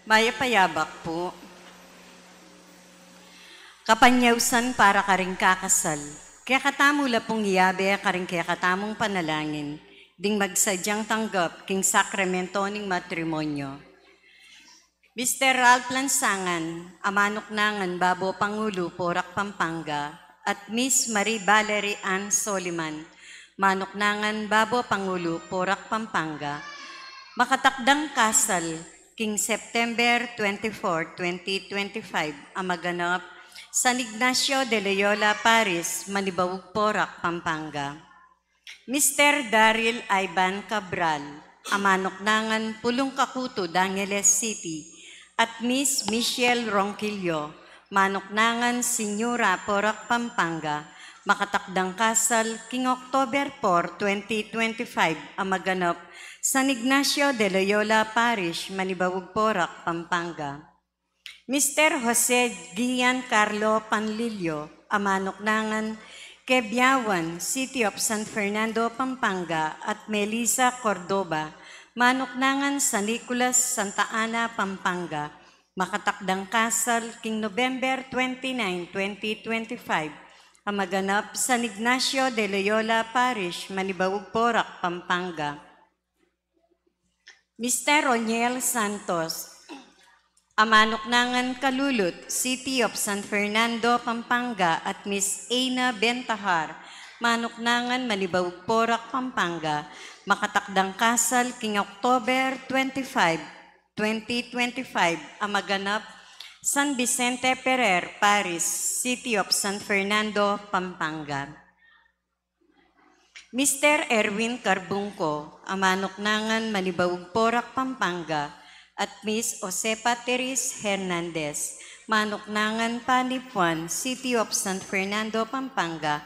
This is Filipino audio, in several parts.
Maya payabak po. Kapanyawsan para karing kakasal. Kaya katamula pong iyabe karing kaya katamong panalangin. Ding magsadyang tanggap king sakramento ning matrimonyo. Mr. Ralph Lansangan, amanok nangan Babo Pangulo, Porac, Pampanga, at Miss Marie Valerie Ann Soliman, manok nangan Babo Pangulo, Porac, Pampanga, makatakdang kasal king September 24, 2025, ang maganap San Ignacio de Loyola, Paris, Manibawag, Porac, Pampanga. Mr. Daryl Ivan Cabral, amanok nangan Pulong Kakuto, Dangeles City, at Miss Michelle Ronquillo, manok nangan Senyora, Porac, Pampanga, makatakdang kasal king October 4, 2025, ang maganap San Ignacio de Loyola Parish, Manibawag, Porac, Pampanga. Mr. Jose Giancarlo Panlilio, amanok nangan Quebiawan, City of San Fernando, Pampanga, at Melissa Cordoba, manok nangan San Nicolas, Santa Ana, Pampanga, makatakdang kasal king November 29, 2025, ang maganap San Ignacio de Loyola Parish, Manibawag, Porac, Pampanga. Mr. Roniel Santos, amanok nangan Kalulot, City of San Fernando, Pampanga, at Miss Aina Bentahar, manok nangan Manibawag, Porac, Pampanga, makatakdang kasal king October 25, 2025, ang maganap San Vicente Ferrer, Paris, City of San Fernando, Pampanga. Mr. Erwin Carbungco, amanok nangan Manibawag, Porac, Pampanga, at Miss Josepa Teres Hernandez, manok nangan Panipuan, City of San Fernando, Pampanga,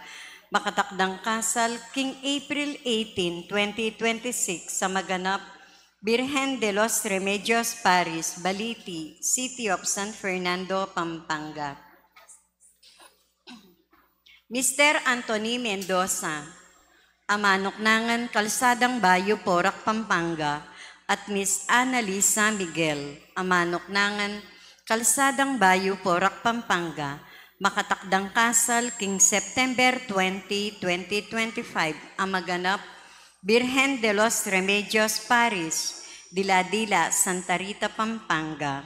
makatakdang kasal king April 18, 2026, sa maganap Virgen de los Remedios, Paris, Baliti, City of San Fernando, Pampanga. Mr. Anthony Mendoza, amanok nangan Kalsadang Bayo, Porac, Pampanga, at Miss Annalisa Miguel, amanok nangan Kalsadang Bayo, Porac, Pampanga, makatakdang kasal king September 20, 2025, ang maganap Virgen de los Remedios, Paris, Dila-Dila, Santa Rita, Pampanga.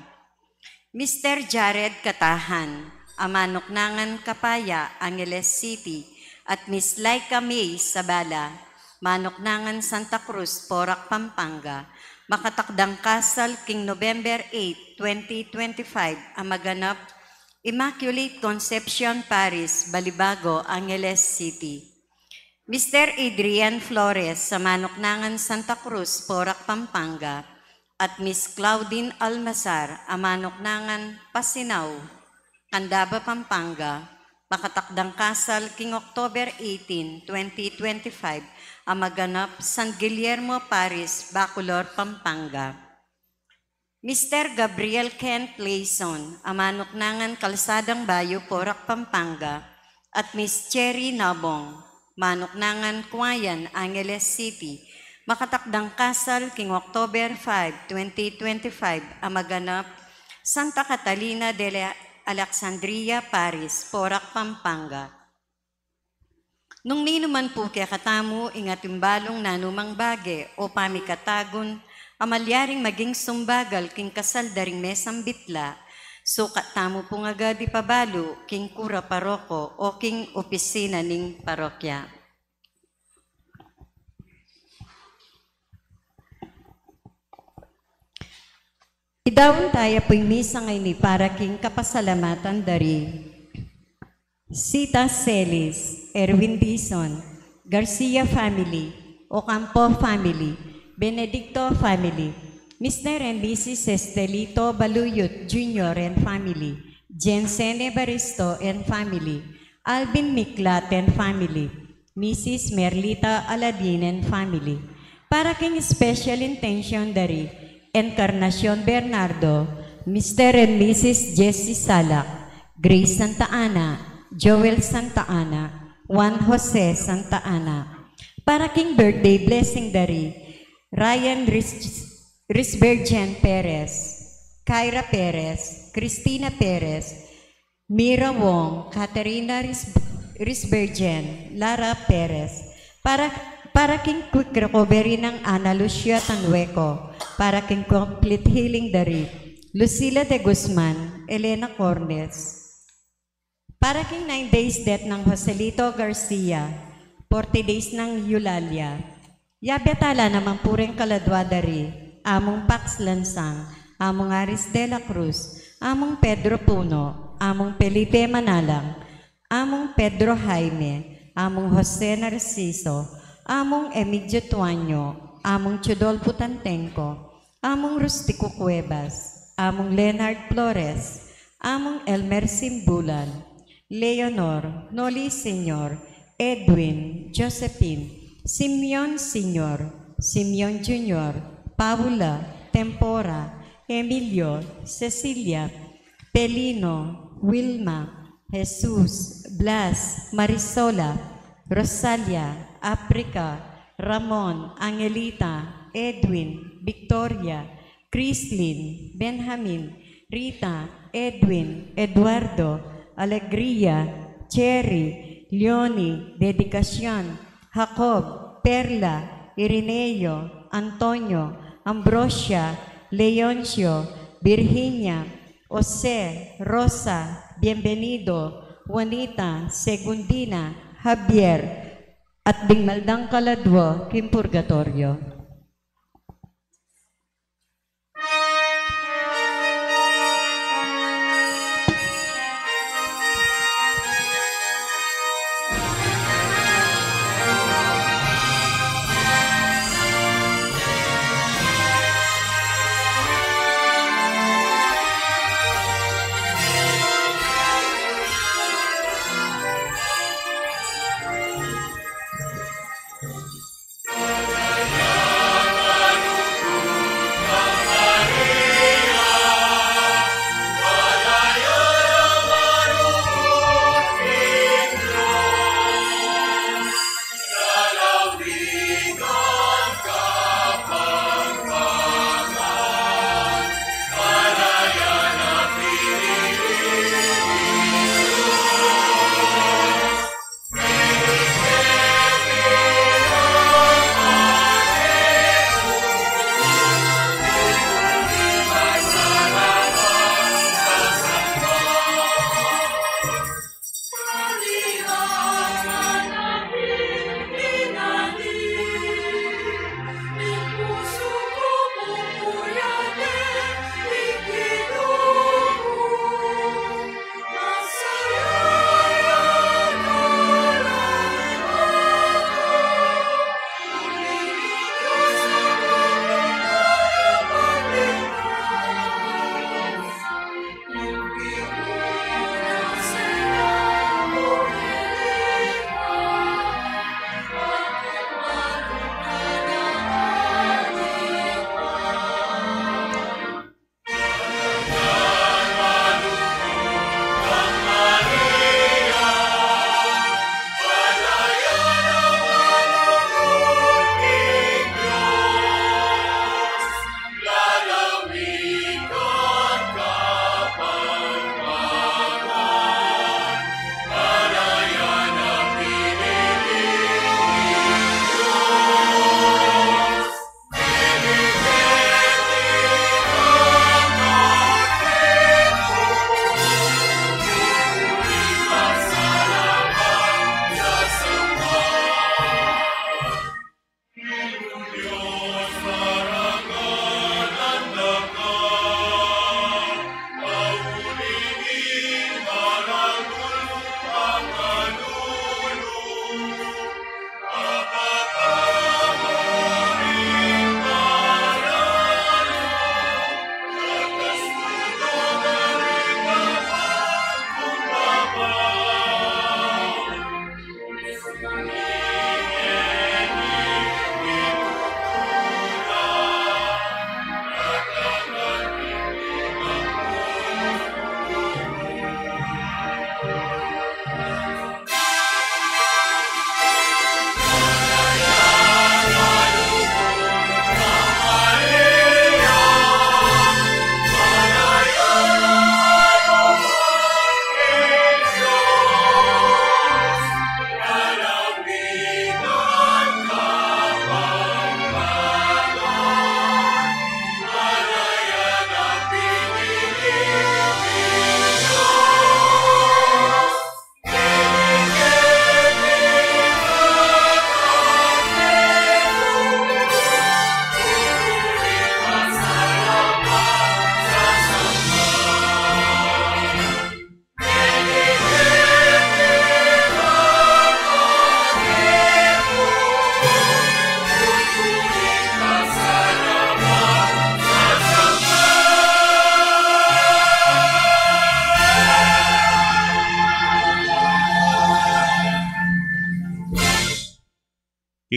Mr. Jared Katahan, amanok nangan Kapaya, Angeles City, at Miss Laika May Sabala, manok nangan Santa Cruz, Porac, Pampanga, makatakdang kasal king November 8, 2025, ang maganap Immaculate Conception, Paris, Balibago, Angeles City. Mr. Adrian Flores, sa manok nangan Santa Cruz, Porac, Pampanga, at Miss Claudine Almazar, amanok nangan Pasinaw, Candaba, Pampanga, makatakdang kasal king October 18, 2025, ang maganap San Guillermo, Paris, Bacolor, Pampanga. Mr. Gabriel Kent Layson, amanok nangan Kalsadang Bayo, Porac, Pampanga, at Miss Cherry Nabong, manok nangan Kuwayan, Angeles City, makatakdang kasal king October 5, 2025, ang maganap Santa Catalina de Alexandria, Paris, Porac, Pampanga. Nung ninuman po kaya katamu ingatimbalong nanumang bage o pamikatagon, amalyaring maging sumbagal king kasal daring mesang bitla, sukat tamo po nga gadi pabalo king kura paroko o king opisina ning parokya. Idawon tayo po'y misa ngay ni para king kapasalamatan dari Sita Celis, Erwin Dizon, Garcia family, Ocampo family, Benedicto family, Mr. and Mrs. Estelito Baluyot Jr. and family, Jensen Evaristo and family, Alvin Miklat and family, Mrs. Merlita Aladin and family. Para king special intention dari Encarnacion Bernardo, Mr. and Mrs. Jessie Salak, Grace Santa Ana, Joel Santa Ana, Juan Jose Santa Ana. Para king birthday blessing dari Ryan Risbergen Perez, Kyra Perez, Cristina Perez, Mira Wong, Caterina Risbergen, Lara Perez, para king quick recovery ng Ana Lucia Tanhueco, para king complete healing dari, Lucila de Guzman, Elena Cornes, para king 9 days death ng Joselito Garcia, 40 days ng Eulalia, Yabetala naman pureng kaladwa dari, among Pax Lansang, among Aris de la Cruz, among Pedro Puno, among Felipe Manalang, among Pedro Jaime, among Jose Narciso, among Emilio Tuanyo, among Chodolfo Tantenco, among Rustico Cuevas, among Leonard Flores, among Elmer Simbulan, Leonor, Noli Senior, Edwin, Josephine, Simeon Senior, Simeon Junior, Paula, Tempora, Emilio, Cecilia, Pelino, Wilma, Jesus, Blas, Marisola, Rosalia, Africa, Ramon, Angelita, Edwin, Victoria, Crislin, Benjamin, Rita, Edwin, Eduardo, Alegria, Cherry, Leonie, Dedicación, Jacob, Perla, Irineo, Antonio, Ambrosia, Leoncio, Virginia, Jose, Rosa, Bienvenido, Juanita, Segundina, Javier, at Dingmaldang Kaladwo, Kim Purgatorio.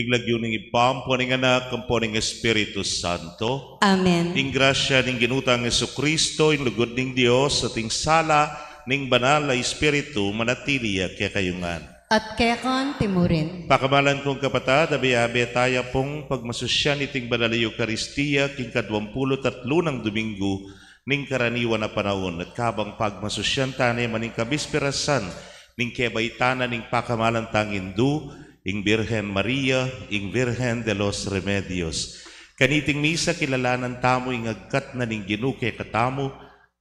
Piglagyo ning ipampo ning anak, kampo ning Espiritu Santo. Amen. Ing grasya ning ginutang Jesucristo, ing lugod ning Dios, at ing sala ning banal na Espiritu, manatili kaya kayungan. At kekon timurin. Pakamalan kong kapatid, abi-abi tayo pong pagmasusyan iting banal na Eucharistia, king ka-23 ng Domingo, ning karaniwan na panahon, at kabang pagmasusyan tani maning kabispirasan, ning kebaitana ning pakamalan tangindu, ing Birhen Maria, ing Virgen de los Remedios. Kaniting misa kilalanan tamo ing agkat na ning ginuke katamo,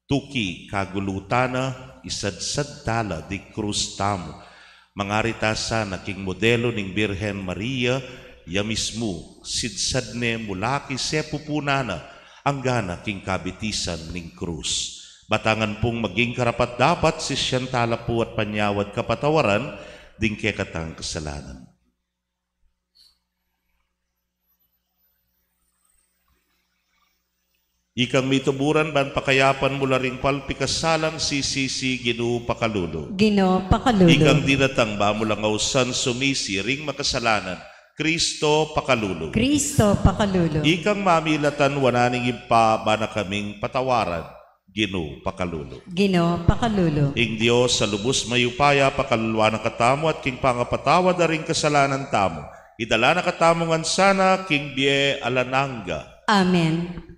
tuki kagulutana, isadsad tala di krus tamo. Mangarita na king modelo ning Birhen Maria, ya mismo, sidsadne mulaki sepupunana, ang gana king kabitisan ning krus. Batangan pong maging karapat dapat si siyantala po at panyawad kapatawaran, ding kekatang kasalanan. Ikang mituburan ban pakayapan mula ring palpikasalang sisisi Ginoo pakalulo. Ginoo pakalulo. Ikang dinatang ba mula ngausan sumisi ring makasalanan. Kristo pakalulo. Kristo pakalulo. Ikang mamilatan wananing impa ba na kaming patawaran. Ginoo pakalulo. Ginoo pakalulo. Ing Dios sa lubos mayupaya pakaluluwa na katamo at king pangapatawad na ring kasalanan tamo. Idala na katamongan sana king bie alananga. Amen.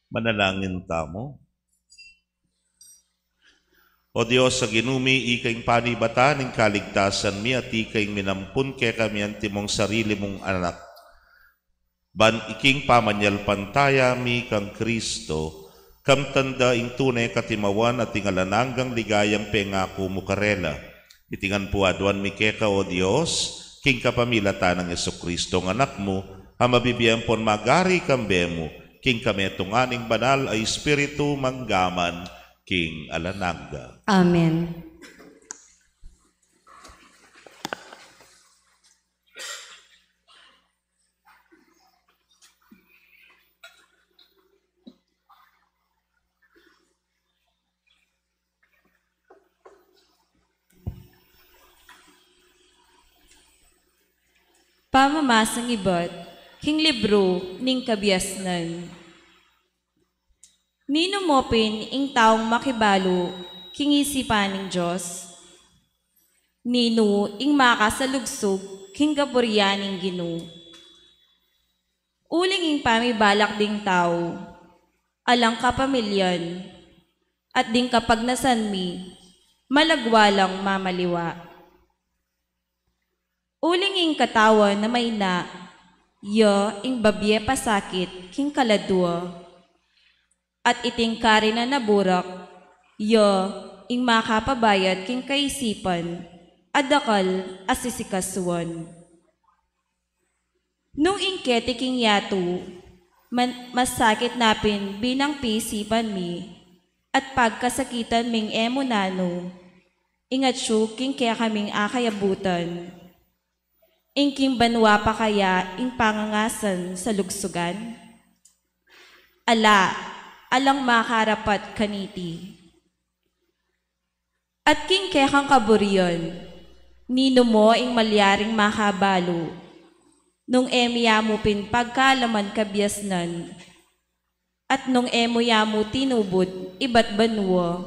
Manalangin tamo. O Diyos, sa ginumi, ikaing panibata ng kaligtasan mi at ikaing minampun kaya kami ang timong sarili mong anak. Ban iking pamanyal pantaya mi kang Kristo, kam tanda ing tunay katimawan at tingalananggang ligayang pengako mo karela. Itingan po aduan mi keka, O Diyos, king kapamilata ng Jesucristo ng anak mo, hamabibiyang pon magari kambe mo, king kami tunganing banal ay Espiritu manggaman, king alanangga. Amen. Pamamasang ibat, king libro ning kabiasnan. Ninumopin ing taong makibalo, king isipan ng Diyos. Ninu ing makasalugsog, king kapurian ng Ginoo. Uling ing pamibalak ding tao, alang kapamilyan, at ding kapag nasanmi, malagwalang mamaliwa. Uling ing katawan na may na, ya ing babye pasakit, king kaladwa. At iting kari na naburak, ya ing makapabayad king kaisipan, adakal asisikasuan. Nung ingketi king yatu, masakit napin binang pisipan mi, at pagkasakitan ming emunano, ingatsyo king kaya kaming akayabutan. Ingking banwa pa kaya ing pangangasan sa lugsugan? Alang makarapat kaniti. At king kaya kang kaburyon, nino mo ing malyaring makabalo, nung emiyamu pin pagkalaman kabyasnan, at nung emoyamu tinubod iba't banwa,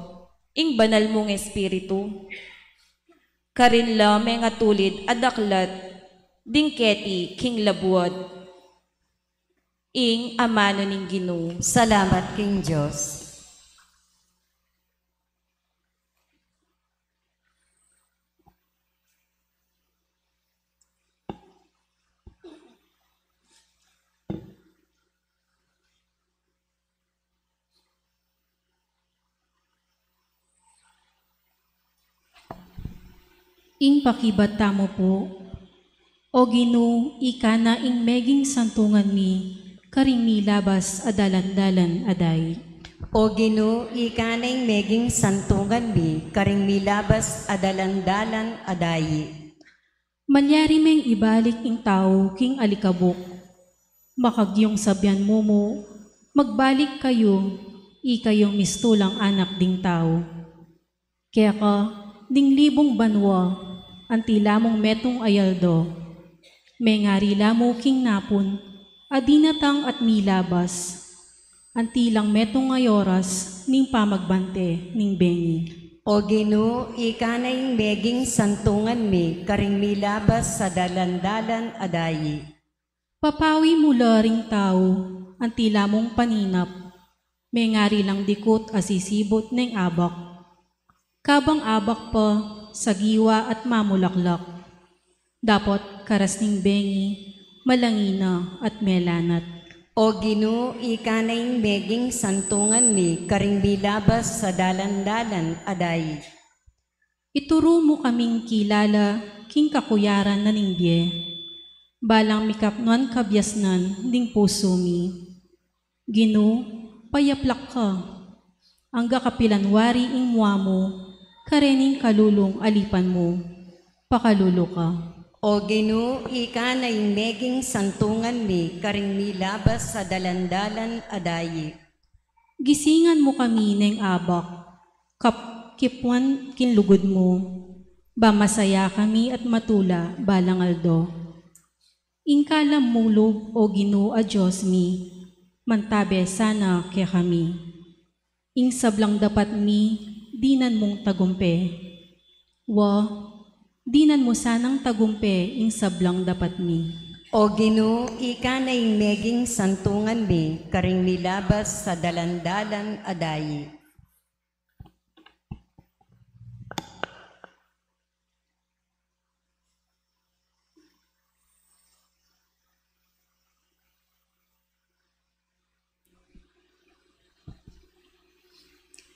ing banal mong espiritu. Karin lame nga tulid adaklat, dingketi king labuad, ing amano ning Ginoo. Salamat King Diyos. Ing pakibata mo po, o Ginoo, ika na ing meging santungan mi, karing milabas adalan-dalan aday. O Ginoo, ikanay meging santungan mi, karing milabas adalan-dalan adayi. Malyari meng ibalik ing tao king alikabok, makagyong sabyan mo, magbalik kayo, ikayong mistulang anak ding tao. Kaya ka, ding libong banwa, anti lamong metong ayaldo, may ngari lamo king napon, adinatang at milabas, anti lang metong ayoras, ning pamagbante, ning bengi. O Ginoo, ikanay meging santungan mi, karing milabas sa dalan-dalan adayi. Papawi mula ring tao, anti lamong paninap, may ngari lang dikot asisibot ng abak. Kabang abak pa, sa giwa at mamulaklak. Dapat karas ning bengi, malangina at melanat. O Ginoo, ikanay meging santungan mi, karing milabas sa dalan-dalan adayi. Ituro mo kaming kilala, king kakuyaran na ningbiye. Balang mikapnuan kabyasnan, ding puso mi. Ginoo, payaplak ka. Angga kapilanwari ing muwa mo, karening kalulong alipan mo, pakalulo ka. O Ginoo, ikanay meging santungan mi, karing milabas sa dalan-dalan adayi. Gisingan mo kami ng abak, kipuan kinlugod mo, ba masaya kami at matula balang aldo. Ingkalam mulog o Ginoo a Diyos mi, mantabe sana kaya kami. Ing sablang dapat mi, dinan mong tagumpe. Dinan mo sanang tagumpe ing sablang dapat mi. O Ginoo, ikanay meging santungan mi, karing milabas sa dalan-dalan adayi.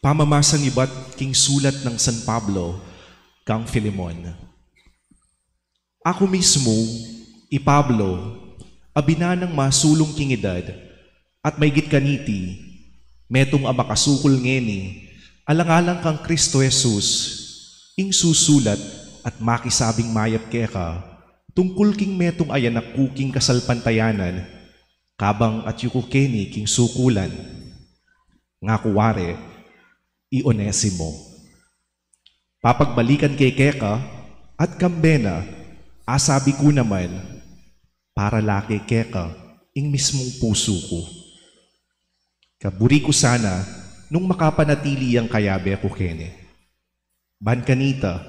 Pamamasang iba't king sulat ng San Pablo, kang Filemon. Ako mismo, Pablo, abinanang masulong king edad, at may gitkaniti, metong amakasukol ngeni, alang-alang kang Kristo Jesus, ing susulat at makisabing mayap keka, tungkol king metong ayanak kuking kasalpantayanan, kabang at yukukeni king sukulan. Nga kuware, Onesimo. Papagbalikan kay Keka at Kambena, asabi ko naman, para laki Keka, ing mismong puso ko. Kaburi ko sana, nung makapanatili ang kayabe ko kene. Ban kanita,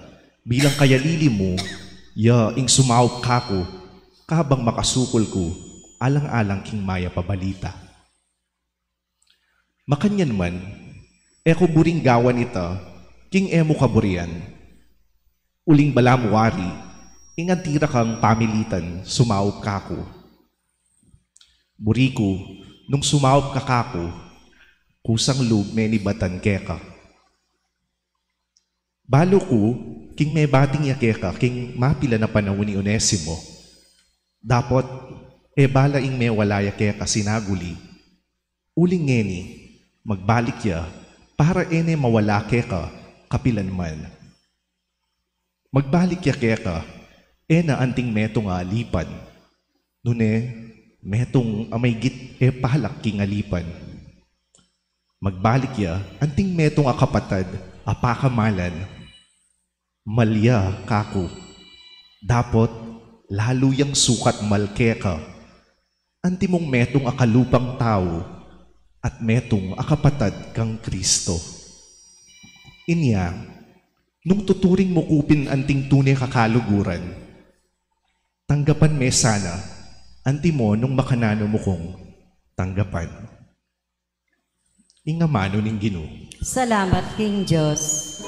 bilang kayalili mo, ing sumawag kako, kabang makasukol ko, alang-alang king maya pabalita. Makanyan man, eko buring gawan ita, king emo kaburian. Uling balamuari, ingantira kang pamilitan, sumawag kako. Buriku, nung sumawag ka kako, kusang loob menibatan keka. Balo ko, king may bating ya keka, king mapila na panahon ni Onesimo. Dapat, E balaing me walaya keka sinaguli. Uling ngeni, magbalik ya, para ene mawala keka, kapilan man. Magbalik ya keka, na anting metong alipan. Nune, metong amaygit palak king alipan. Magbalik ya, anting metong akapatad, apakamalan. Malya kako. Dapot, lalo yang sukat malkeka. Antimong metong akalupang tao at metong akapatad kang Kristo. Inya, nung tuturing mo kupin anting tunay kakaluguran, tanggapan me sana, anti mo nung makanano mo kong tanggapan. Ingamano ning Ginoo. Salamat, King Diyos.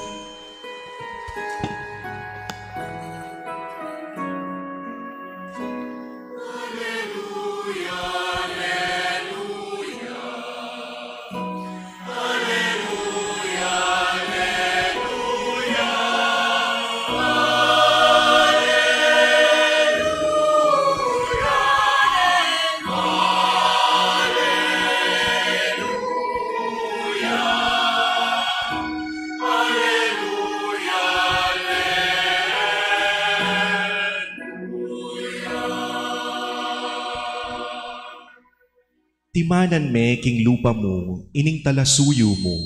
Timanan me king lupa mo, ining talasuyo mo,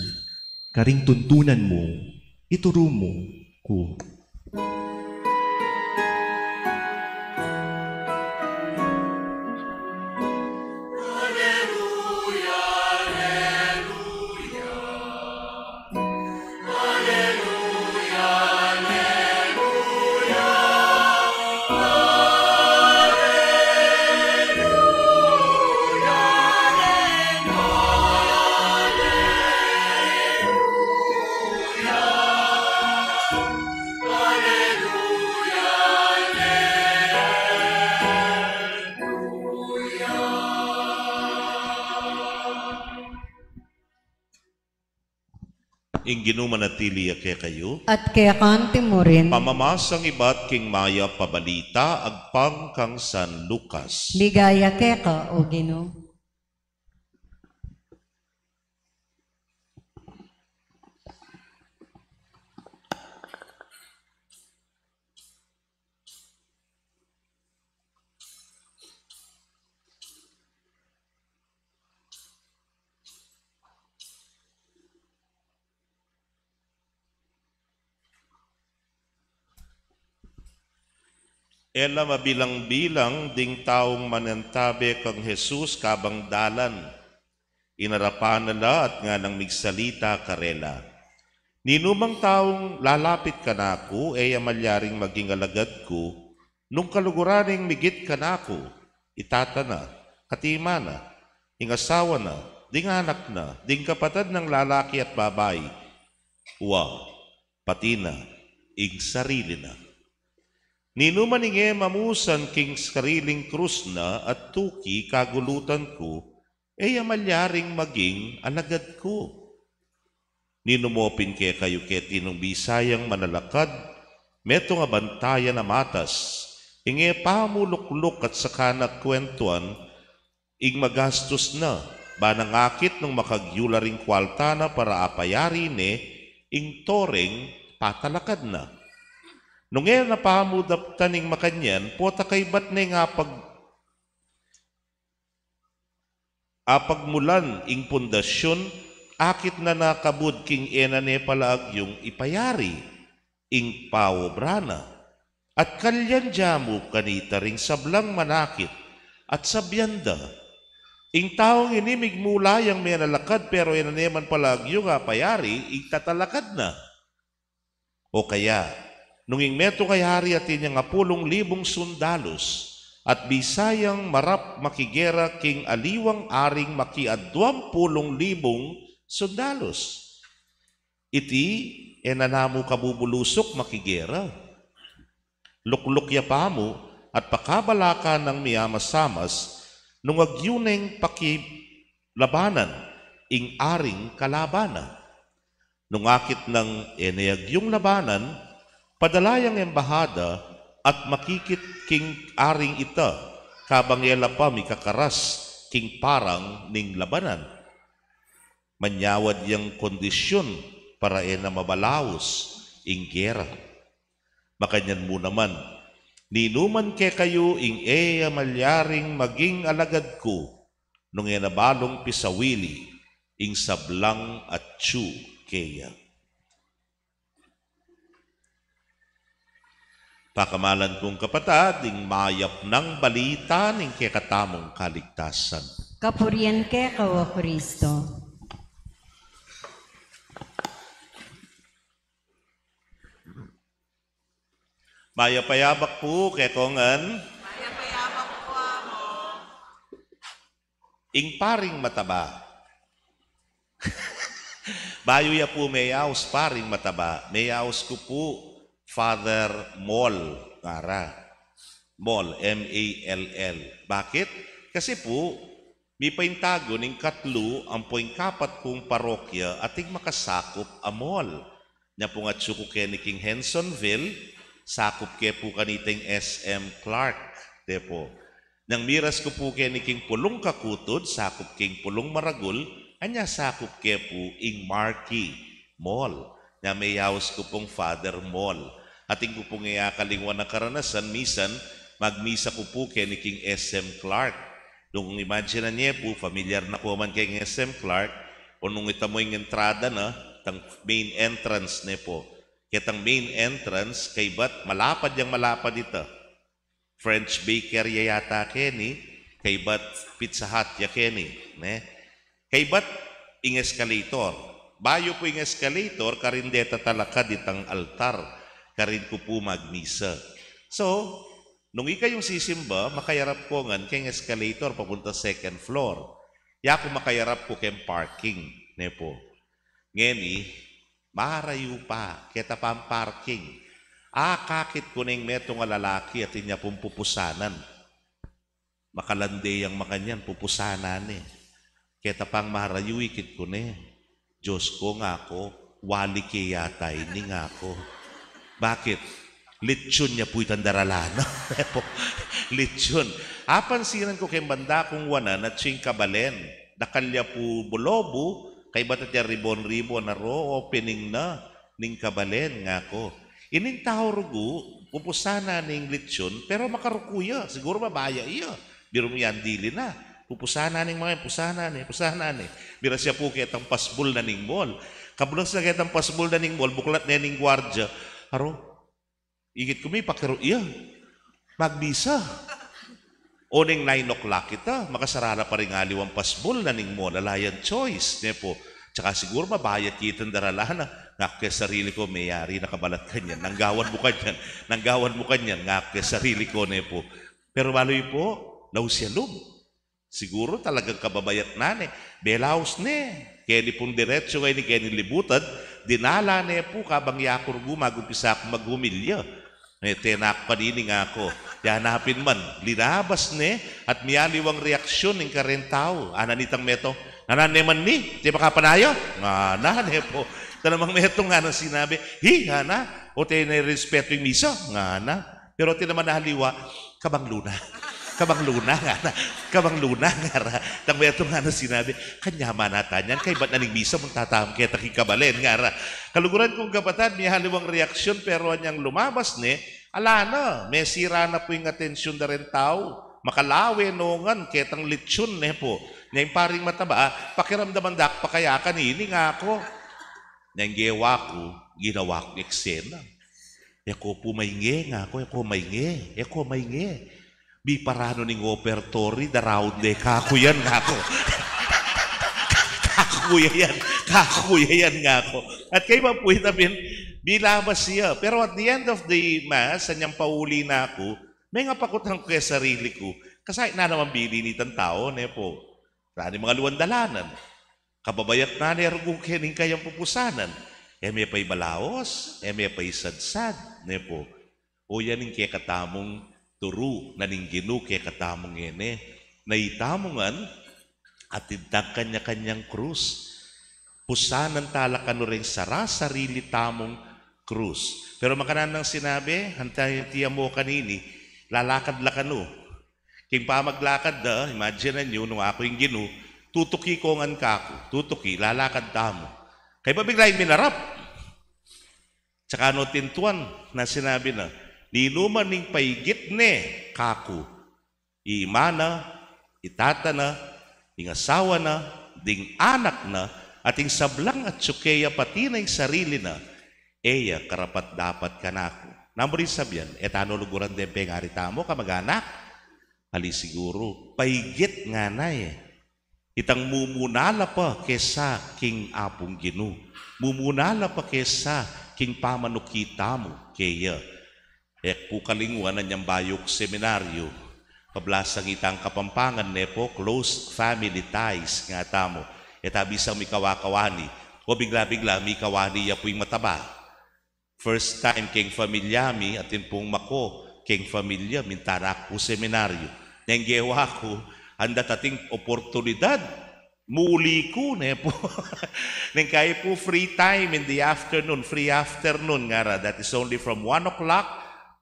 karing tuntunan mo, ituro mo ko. Inginu manatili kaya kayo. At kaya kanti mo rin, Pamamasang iba't king maya pabalita agpang kang San Lucas. ligaya keka, o Ginoo. Ela mabilang-bilang ding taong manantabe kang Jesus kabang dalan. Inarapan nila at nga nang migsalita karela. Ninumang taong lalapit ka na ako, malyaring maging alagad ko, nung kaluguraning migit ka na ako, itatana, katimana, ingasawa na, ding anak na, ding kapatid ng lalaki at babae, pati na, ing sarili na. Ninumaninge mamusan king sariling krus na at tuki kagulutan ko, malyaring maging alagad ko. Ninumopin ke kayo tinong bisayang manalakad, meto nga bantayan na matas, inge pamulukluk at saka nagkwentuan, ing magastos na, banangakit ng makagyularing kwaltana para apayari ing toreng patalakad na. Nung napamudap taning makanyan, pota kay ba't nga apagmulan ing pundasyon, akit na nakabud king palaag yung ipayari, ing pawobrana. At kalyan jamu kanita ring sablang manakit, at sabyanda, ing taong inimig mula yung may nalakad, pero inaneman palaag yung apayari, ing tatalakad na. O kaya, nung ingmeto kay hari at inyang 10,000 sundalos, at bisayang marap makigera king aliwang aring maki 20,000 sundalos. Iti, enanamu kabubulusok makigera. Lukluk ya pamo at pakabalaka ng miyamasamas, nung agyuneng pakilabanan, ing aring kalabana. Nung akit ng eneagyong labanan, padalayang embahada at makikit king aring ita, kabang yela pa mi kakaras king parang ning labanan. Manyawad yang kondisyon para na mabalaos ing gera. Makanyan mo naman, ninuman ke kayo ing malyaring maging alagad ko, nung nabalong pisawili, ing sablang at tsu keya. Pakamalan kong kapatad, ing mayap ng balita ning kekatamong kaligtasan. Kapurian ke kawa Kristo. Mayapayabak po kekongan. Ing paring mataba. Bayo ya po mayaos paring mataba. Mayaos ko po Father Mall, ngara. Mall, M-A-L-L. Bakit? Kasi po, may paintago ning katlo ang poing kapat kong parokya ating makasakop a mall. Nya po nga tsuko ni King Hensonville, sakop ke po kaniting SM Clark. Depo. Nang miras ko po ni King Pulong Kakutod, sakop King Pulong Maragul, anya sakop ke po ing Marquee Mall. Nya may yaos ko pong Father Mall. Ating ko pong kalingwan na karanasan, misan, magmisa ko po ni King SM Clark. Nung imagine niya po, familiar na po man kay SM Clark, o nung itamo yung entrada na, tang main entrance niya po. Kitang main entrance, kay ba't malapad yung malapad ito. French bakery yata keni, kay ba't Pizza Hut ya keni. Ne? Kay ba't ing escalator. Bayo po ing escalator, karindeta talakad itang altar. Karin ko po magmisa. So, nung ikayong sisimba, makayarap ko ngan keng escalator papunta second floor. Ya ko makayarap ko keng parking. Ne po. Ngeni, marayo pa, kita pa ang parking. Kakit ko ning metong lalaki at inya pong pupusanan. Makalande ang makanyan, pupusanan eh. Kita pang marayo ikit ko ne. Diyos ko nga ako, wali kiyatay ni nga ako. Bakit? Litsyon niya po itang daralana. Litsyon. Apansinan ko kay banda kong wanan at siyang kabalen. Nakalya po bulobo, kay batat niya ribon-ribon na ro, opening na, ning kabalen nga ko. Ining tao rugo, pupusana ning litsyon, pero makarukuya. Siguro mabaya iya. Biro mo yan, dili na. Pupusana ning mga, pusana ni. Bira siya po kitang pasbol na ning mall. Kabulang sa kitang pasbol na ning mall, buklat na ning gwardya. Haro, igit ko may pakiro iya. Magbisa. O ning 9 o'clock kita, makasarala pa rin aliwang pasbol na ning mall, alayan choice. Nepo. Tsaka siguro mabayat kitang daralana. Ngak sarili ko, mayari nakabalat kanyan. Nanggawan mo kanyan. Ngak sarili ko, nepo. Pero maloy po, nausyalog. Siguro talagang kababayat na ne. Belaos ne. Kaya ni pong diretso kaya ni libutad, dinala ne po kabang yakur magumpisa akong maghumilya. Tenak panini nga ako. Yanapin man, linabas ne at miyaliwang reaksyon ng karentao. Ananitang meto, nananeman ni, di ba kapanayo? Nga na ne po. Tanamang meto nga nang sinabi, hana, o tayo na respeto yung misa? Nga na. Pero tinaman nahaliwa, kabang luna. Kabang luna nga ra. Tang meto nga nang sinabi, kanyama natin yan, kay ba't naning misa mong tatam kaya takikabalen nga ra. Kaluguran kong kapatid, may haliwang reaksyon, pero anyang lumabas ne, ala na, may sira na po yung atensyon na rin tao. Makalawe nongan, ketang litsyon ne po. Ngayon paring mataba, pakiramdaman dak pa kaya kanini nga ako. Ngayon gewa ko, ginawa ko eksena. Eko po maingge nga ako, eko maingge. Bi parano ning operatory, darawd de, kakuyan nga ako. Kakuya yan nga ako. At kayo pa po itabin, bilabas siya. Pero at the end of the mass, anyang pauli na ako, may nga pakutang ko kaya sarili ko. Kasi na naman bili ni tan tao, ne po. Rani mga luwandalanan. Kababayat na ni Arugong kening kayang pupusanan. May pa'y balaos, may pa'y sadsad, ne po. O yan yung kaya katamong turu na ningginu kaya katamong ene. Naitamongan at tindag kanya-kanyang krus. Pusanan talakan rin sarili tamong krus. Pero makanan ng sinabi, hantayin tiya mo kanini, lalakad lakano. King pa maglakad da, imagine nyo, nung ako yung ginu, tutuki ko ngan kako, tutuki, lalakad tamo. Kaya pa bigla yung minarap. Tsaka no tintuan na sinabi na, ninuman ning paigit ne, kako, imana, itata na, ing asawa na, ding anak na, at ing sablang at tsukeya pati na ing sarili na, eya karapat dapat ka na ako. Namurin sabihan, etano luguran din pengarita mo, kamag-anak, ali siguro, paigit nga na itang mumunala pa kesa king apong ginu. Mumunala pa kesa king pamanukita mo, kaya. Pukalingwan na niyang bayok seminaryo, pablasang itang kapampangan nepo, close family ties nga tamo. Bisang may kawakawani, o bigla-bigla may kawani ya po'y mataba. First time king familyami at pong mako, king familia, mintarak po seminaryo. Nang gewa ko, ang datating oportunidad, muli ko nepo. Nang kaya po free time in the afternoon, free afternoon nga ra, that is only from 1 o'clock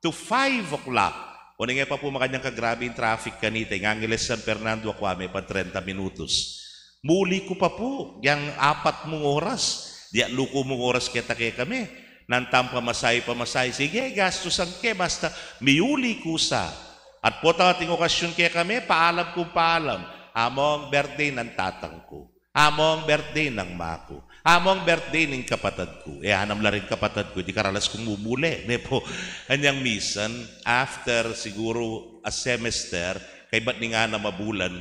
to 5 o'clock. O nga pa po makanyang kagrabing traffic kanita, ng Angeles San Fernando ako may pa 30 minutos. Muli ko pa po, yung 4 mong oras, di luko mong oras kita kami, nantang pamasay, sige, gastusan ke, basta miuli ko sa. At po ating okasyon kaya kami, paalam kung paalam, among birthday ng tatang ko, among birthday ng mako, among birthday ng kapatid ko. Hanam la rin kapatid ko, di karalas kong mumuli. Nepo, anyang misan, after siguro a semester, kay ba't ni nga na mabulan,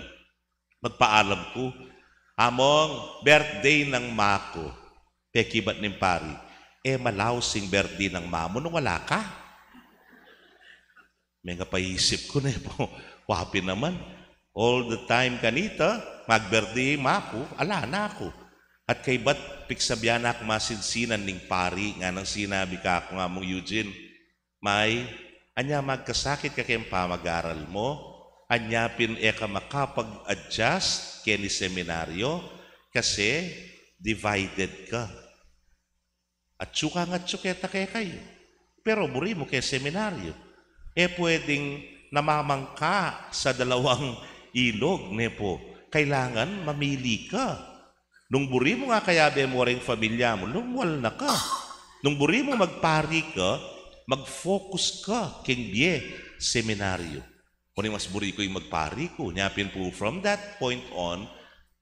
magpaalam ko, among birthday ng mako, peki ba't ning pari, malausing birthday ng mamo nung wala ka. May nga paisip ko nepo, wapi naman, all the time kanita, mag-birthday mako, ala na ako. At kay ba't piksabihan ako masinsinan ning pari, nga nang sinabi ka ako nga mong Eugene, may, anya magkasakit ka kayong pamag-aral mo, anya pin ka makapag-adjust kaya ni seminaryo, kasi divided ka. At tsuka nga tsuketa kaya kayo. Pero buri mo kaya seminaryo. Pwedeng namamangka sa dalawang ilog, nepo. Kailangan mamili ka. Nung buri mo nga kaya mo rin familia mo, lumwal na ka. Nung buri mo magpari ka, mag-focus ka king biye seminaryo. Kung mas buri ko yung magpari ko, nyapin po from that point on,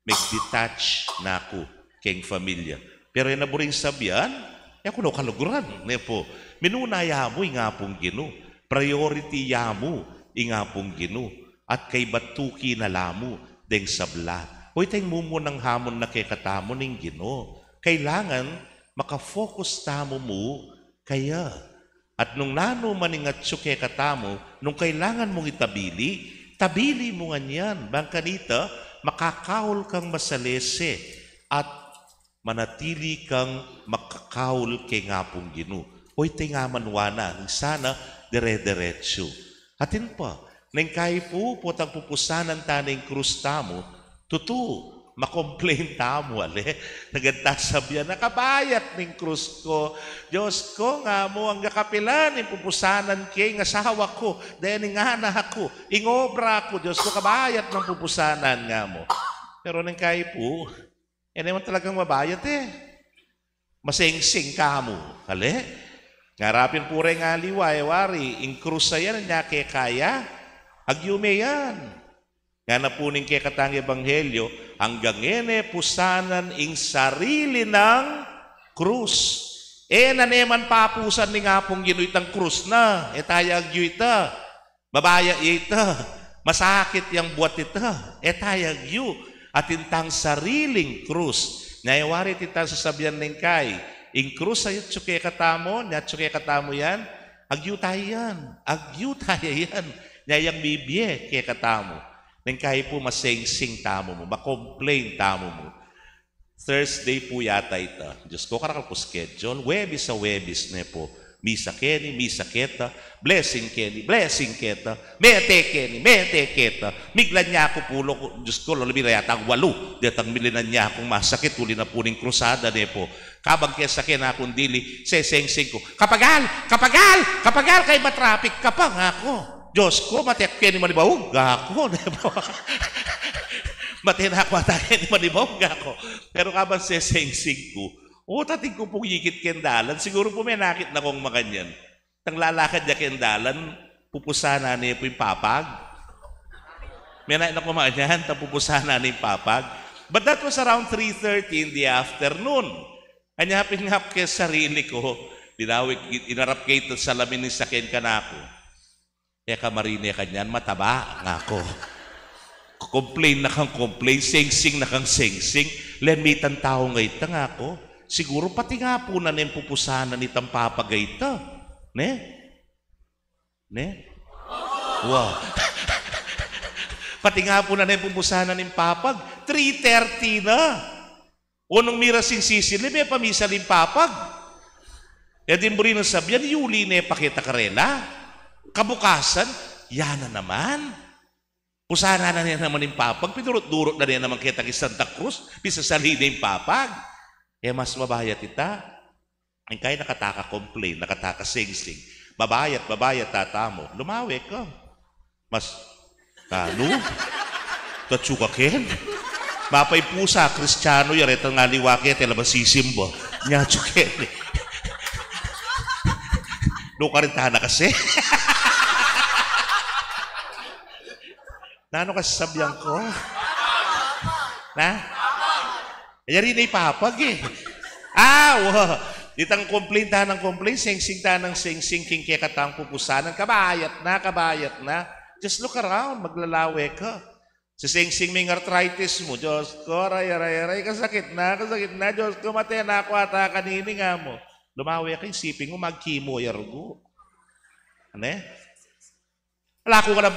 mag-detach na ako king familia. Pero yung naburing sabihan, kuno kaluguran. Nepo, minunaya mo yung apong ginu. Priority ya mo yung apong ginu. At kay batuki na lamo, deng sabla. Hoy tayong mumunang hamon na kay katamo ning Ginoo. Kailangan makafocus tamo mo kaya. At nung nano maningatso kay katamo, nung kailangan mong itabili, tabili mo nga niyan. Bangkanita, makakaul kang masalese at manatili kang makakaul kay ngapong Ginoo. Hoy tayong nga manwana, sana dire-diretso. Atin pa, nang kaya po potang pupusanan tanay krus tamo, totoo, makomplain tamo, nagandasabyan, nakabayat ning krus ko. Diyos ko, nga mo ang gakapilan, pupusanan kay ng asawa ko, dahil nga na ako, ingobra ko, Diyos ko, kabayat ng pupusanan nga mo. Pero nang kaya po, naman talagang mabayat Masing-sing ka mo, ngarapin po rin nga liway, wari, ing krus sa yan, niya kaya, agyume yan. Nga na po ning kay katang ebanghelyo, hanggang pusanan ing sarili ng krus. Naneman papusan ni nga pong ginuitang krus na. Tayag yu ita. Babaya ita. Masakit yung buat ita. Tayag yu. At intang sariling krus. Nayawari tita sasabihan ng kay. Ing krus ayot tsuke katamo. Nya tsuke katamo yan. Agyu tayo yan. Agyu tayo yan. Nyayang bibye kay katamo. Nang kahit po masing-sing tamo mo, makomplain tamo mo. Thursday po yata ito. Diyos ko, karakal po schedule. Webis sa webis na po. Misa keni, misa keta. Blessing keni, blessing keta. Mete keni, mete keta. Miglan niya ako pulo. Diyos ko, lalabira yata ang 8. Datang milinan niya akong masakit. Uli na po ng krusada na po. Kabang kesa kena akong dili, seseng-seng ko. Kapagal! Kapagal! Kapagal! Kay matraffic ka pa nga ako. Diyos ko, matekya ni manibawag ako. Matinako atake ni manibawag ako. Pero kabang seseng-sing ko, tating ko pong yikit kendalan, siguro po may nakit na kong makanyan. Tang lalakad niya kendalan, pupusana niya po yung papag. May nakit na kumakanyan, tang pupusana niya yung papag. But that was around 3:30 in the afternoon. Anyapin-ngap kaya sarili ko, inarap kayo ito sa lamin ni sakin ka na ako. Kaya kamarini kanyan, mataba nga ako. Complain na kang complain, sing-sing na kang sing-sing. Lemitan tao ngayon nga ako. Siguro pati nga po na niyang pupusanan itang papagayta. Ne? Wow. Pati nga po na niyang pupusanan ng papag. 3:30 na. O nung mirasing sisilip, may pamisa ng papag. E din mo rin ang sabihan, Yuli na pakita karela. Kabukasan, yan na naman. Pusana na niya naman yung papag, pinurot-durot na niya naman kita kay Santa Cruz, pisasali na yung papag. Eh mas mabayat ita. Ang kaya nakataka-complain, nakataka-sing-sing. Babayat, tatamo. Lumawi ka. Mas, tatsuka ken. Mapay pusa, Kristiyano, yaretang nga liwake, tela masisimbo. Nyatsu ken. Luka rin tahan na kasi. Nano kasi sabihan ko? Na? Kaya rin ay papag eh. Ditang complain tahan ng complain, sing-sing tahan ng sing-sing, king kaya katang pupusanan, kabayat na. Just look around, maglalawe ka. Si sing-sing may arthritis mo, Diyos ko, aray, kasakit na, Diyos ko, matay na ako ata kanini nga mo. Lumawe ka, isipin mo, mag-chemo, yargo. Ano eh? Lako ka lang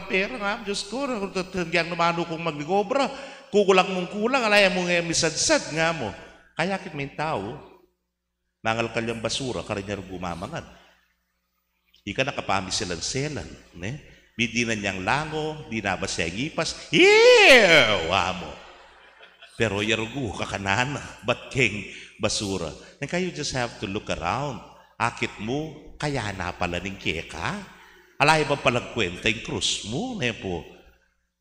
pera nga. Diyos ko, hanggang namano kong magligobra. Kukulang mong kulang, alaya mong misadsad nga mo. Kaya kit may tao, mangal kalyang basura, karinyar gumamangan. Ika nakapami selan. Di na niyang lango, di na ba siya ngipas. Mo. Pero yargo, kakanan, ba't king basura? And kayo just have to look around. Akit mo, kaya na pala ng keka. Alay ba palang kwenta yung krus mo, nepo?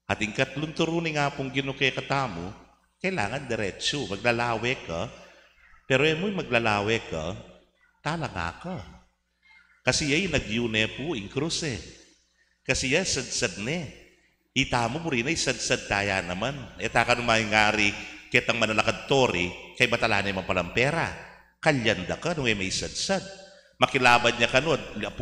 At yung katlong turunin nga pong ginukay katamo, kailangan diretsyo, maglalawe ka. Pero yung maglalawe ka, talaga ka. Kasi yung nagyune po yung krus eh. Kasi yung sad-sad ne. Itamo mo rin ay sad-sad taya naman. Taka nung ngari, kitang manalakad tori, kay batalanay man palang pera. Kalyanda ka nung may sad-sad. Makilaban niya kanod, 10,000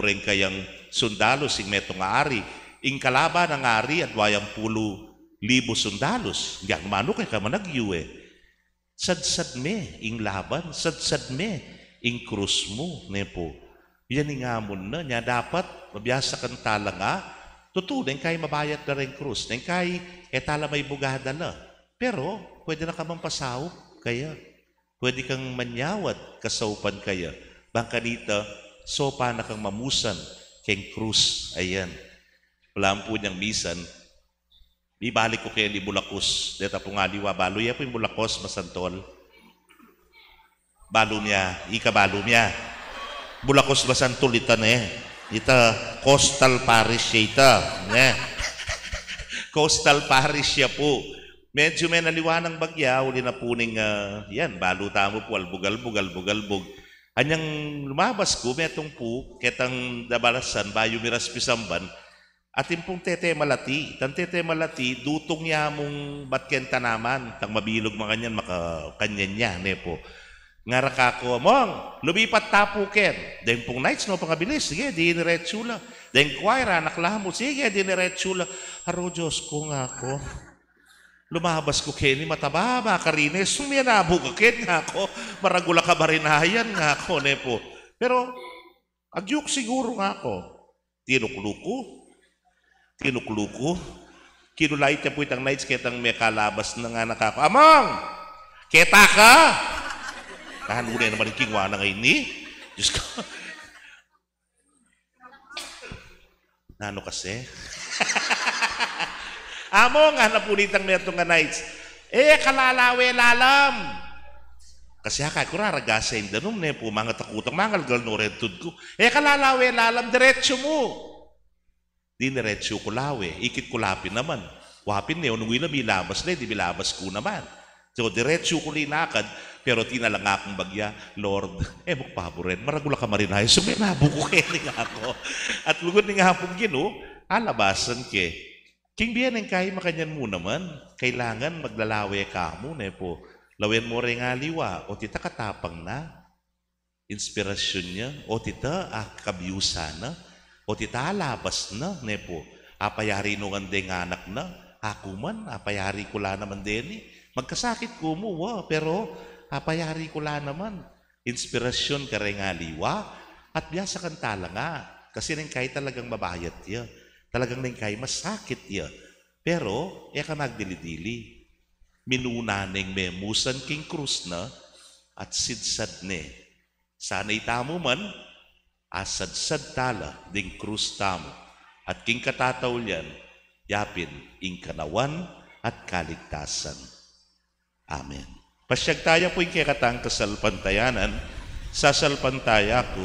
rin kayang sundalos, ing metong ari. Ing kalaban ng ari at wayang 10,000 sundalos. Yang mano kay ka managyue. Sad-sad me, ing laban, sad-sad me, ing krus mo, nepo. Yan nga mo na, niya dapat, mabiyasa kang tala nga, tutunin kay mabayat na rin krus. Nen kay, tala may bugada na. Pero, pwede na ka mampasawop kaya. Pwede kang manyawat, kasaupan kaya. Bangka dito, sopa na kang mamusan keng krus. Ayan. Wala po niyang misan. Ibalik ko kaya ni Bulakos. Dito po nga liwa, balo ya po yung Bulakos, masantol. Balo niya, ikabalo niya. Bulakos masantol ita na Ita, coastal parish siya ita. Coastal parish siya po. Medyo may naliwanang bagya, uli na po ning, yan, balo tamo po, albug. Anyang lumabas ko, metong po, ketang dabalasan, bayo miras pisamban, at yung pong tete malati. Tan tete malati, dutong niya mong batken tanaman, tang mabilog mga kanyan, makakanyan niya, nepo. Ngaraka ko, mong, lumipat tapuken. Dahil pong nights, no, pangabilis, sige, di niretsula. Dahil choir, anak lahamo, sige, di niretsula. Haro, Diyos ko nga ako. Lumabas ko Kenny, mataba, makarines, sumiyanabo ka Ken nga ako, maragula ka barinayan nga ako, nepo. Pero, agyuk siguro nga ako, tinukluko, kinulait niya po itang nights, ketang may kalabas na nga nakako, Amang! Keta ka! Kahanunay naman yung kingwa na ngayon ni, Diyos ko. Nano kasi? Amo nga napunitang metong nga nights. Kalalawe lalam. Kasi kay kuraragasin danom ne po mga takutang mangal gal no redtud ko. Kalalawe lalam diretso mo. Diniretso ko lawe, ikit ko lapin naman. Wapin niyo, nung ila bilabas na, di bilabas ko naman. So, diretso ko linakad, pero tinalang akong bagya, Lord, magpaboren, maragula ka marinahay, so may nabuko nga ako. At lugod ni nga hapong gino, alabasan ke. King biyan ang kaya makanyan mo naman, kailangan maglalawe ka muna po. Lawen mo rin nga liwa, o tita katapang na, inspirasyon niya, o tita kabyusa na, o tita alabas na, nepo, apayari nung andeng anak na, ako man, apayari ko la naman din magkasakit ko mo, pero apayari ko la naman, inspirasyon ka rin nga liwa, at biyasa kang tala nga, kasi rin kayo talagang mabayat ya, talagang rin kayo masakit ya, pero, ka nagdilidili, minunaning memusan king krus na, at sidsad ne, sana itamo man, asad-sad tala ding krus tamo at king katatawlyan yapin ing kanawan at kaligtasan. Amen. Pasyag tayo po yung kekatang kasalpantayanan, sasalpantaya ko,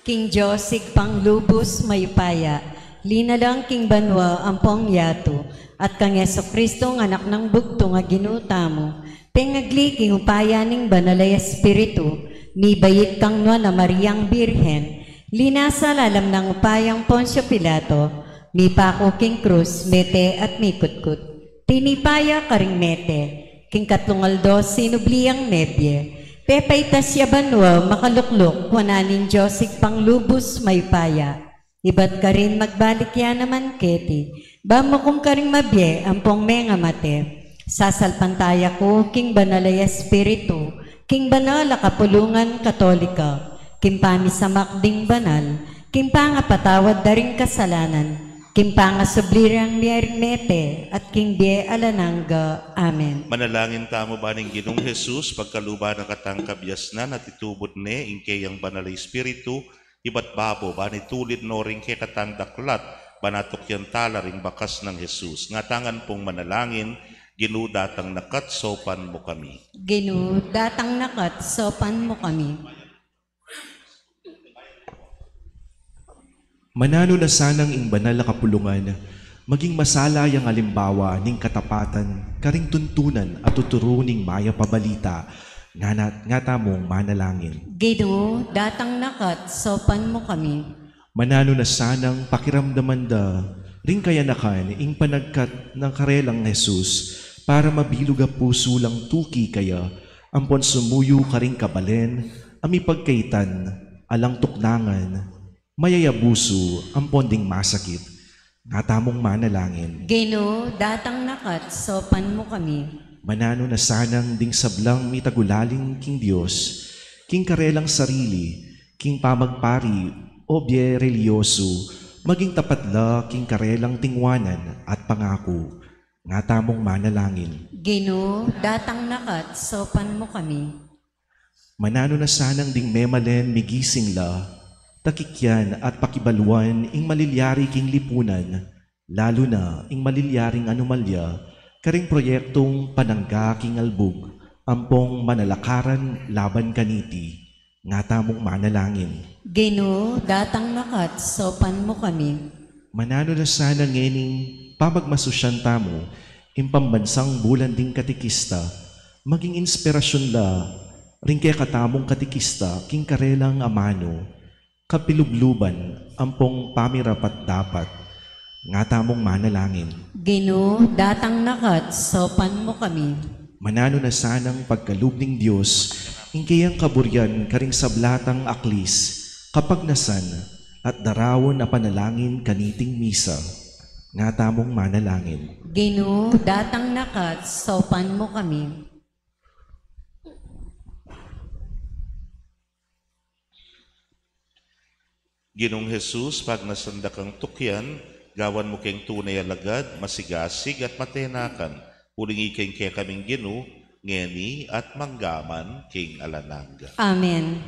King Josig Panglubos Maypaya, linalang King Banwa Ampong Yato, at kang Yeso Kristo ng anak ng bugto nga ginutamo, pengagli king upaya ning banalay espiritu, ni bayit kang nwa na Mariang Birhen, linasa lalam ng upayang Poncio Pilato, mi pako king krus, mete at mikutkut. Tinipaya karing mete, king katlungaldo sinubliang nebye. Pepaitas ya banwa makalukluk, wananin Josig Panglubos Maypaya. Ibat ka rin magbalik ya naman keti, bamo kung karing mabye, ampong menga mate. Sasalpantaya ko, king banalay espiritu, king banala kapulungan katolika, kimpami sa makding banal, kimpanga patawad daring kasalanan, kimpanga sublirang miyernete, at king die alananga. Amen. manalangin tamo ba ng Ginong Jesus, pagkaluba na katang kabyas na, natitubot ne, ingkayang banal espiritu, ibat babo, ba ni tulid no ring kay katang daklat, banatok yan tala ring bakas ng Jesus. Ngatangan pong manalangin, ginudatang nakat, sopan mo kami. Ginu, datang nakat, sopan mo kami. Manano na sanang ing banal na kapulungan, maging masala yang alimbawa ning katapatan, karing tuntunan at tuturo ning maya pabalita, nga tamong manalangin. Ginu, datang nakat, sopan mo kami. Manano na sanang pakiramdaman da, ring kayanakan ing panagkat ng karelang Jesus, para mabilog a puso lang tuki kaya, ampon sumuyo karing kabalen, ami pagkaitan, alang tuknangan, mayayabuso, ampon ding masakit, ngatamong manalangin. Ginu, datang nakat, sopan mo kami. Manano na sanang ding sablang mitagulaling king Diyos, king karelang sarili, king pamagpari, obye religyoso, maging tapat la king karelang tingwanan at pangako, ngatamong manalangin. Ginu, datang nakat, sopan mo kami. Manano na sanang ding memalen migising la, takikyan at pakibaluan ing malilyari king lipunan, lalo na ing malilyaring anomalya, karing proyektong panangga king albug, ampong manalakaran laban kaniti, ngatamong manalangin. Ginu, datang nakat, sopan mo kami. Manano na sana ngening pamagmasusyan tamo, impambansang bulan ding katikista, maging inspirasyon la, ring kaya katamong katikista, king karelang amano, kapilubluban, ampong pamirapat dapat, ngatamong manalangin. Ginu, datang nakat, sopan mo kami. Manano na sanang pagkalubning Diyos, ing kayang kaburyan karing sablatang aklis, kapag nasan, at darawon na panalangin kaniting misa, ngatamong manalangin. Ginu, datang nakat, sopan mo kami. Ginong Jesus, pag nasanda kang tukyan, gawan mo keng tunay alagad, masigasig at matenakan, uling ikeng kaya kaming Gino, ngeni at manggaman king alananga. Amen.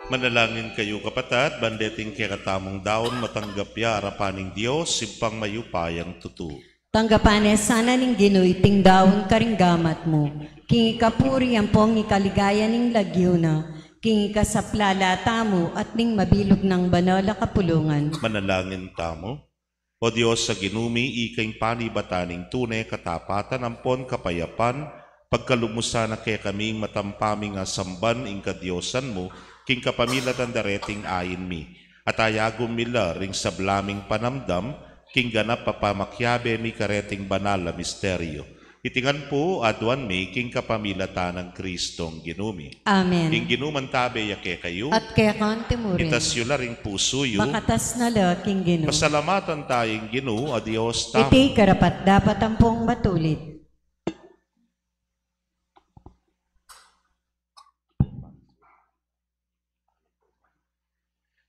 Manalangin kayo kapatat, bandeting kakatamong daon, matanggap ya arapaning Diyos, simpang mayupayang tutu. Tanggapane sana ning Ginoy tingdaon karinggamat mo. Kingi kapuri ang pong ikaligaya ning lagyo na. Kingi kasaplalata mo at ning mabilog ng banala kapulungan. Manalangin tamo. O Diyos sa ginumi, ikaing panibataning tunay katapatan, ampon kapayapan, pagkalumusan na kay kaming matampaming asamban ing kadyosan mo, king kapamilatan dareting ayin mi. At ayagom mila ring sablaming panamdam, king ganap papamakyabe mi kareting banal na misteryo. Itingan po adwan mi king kapamilatan ng Kristong ginumi. Amen. King ginuman tabe yake kayo, At kaya kante mo rin. itasyo la ring pusuyo, Makatas na la king Ginoo. pasalamatan tayong Ginoo, a Diyos tamo. Iti karapat dapat ang pong matulit.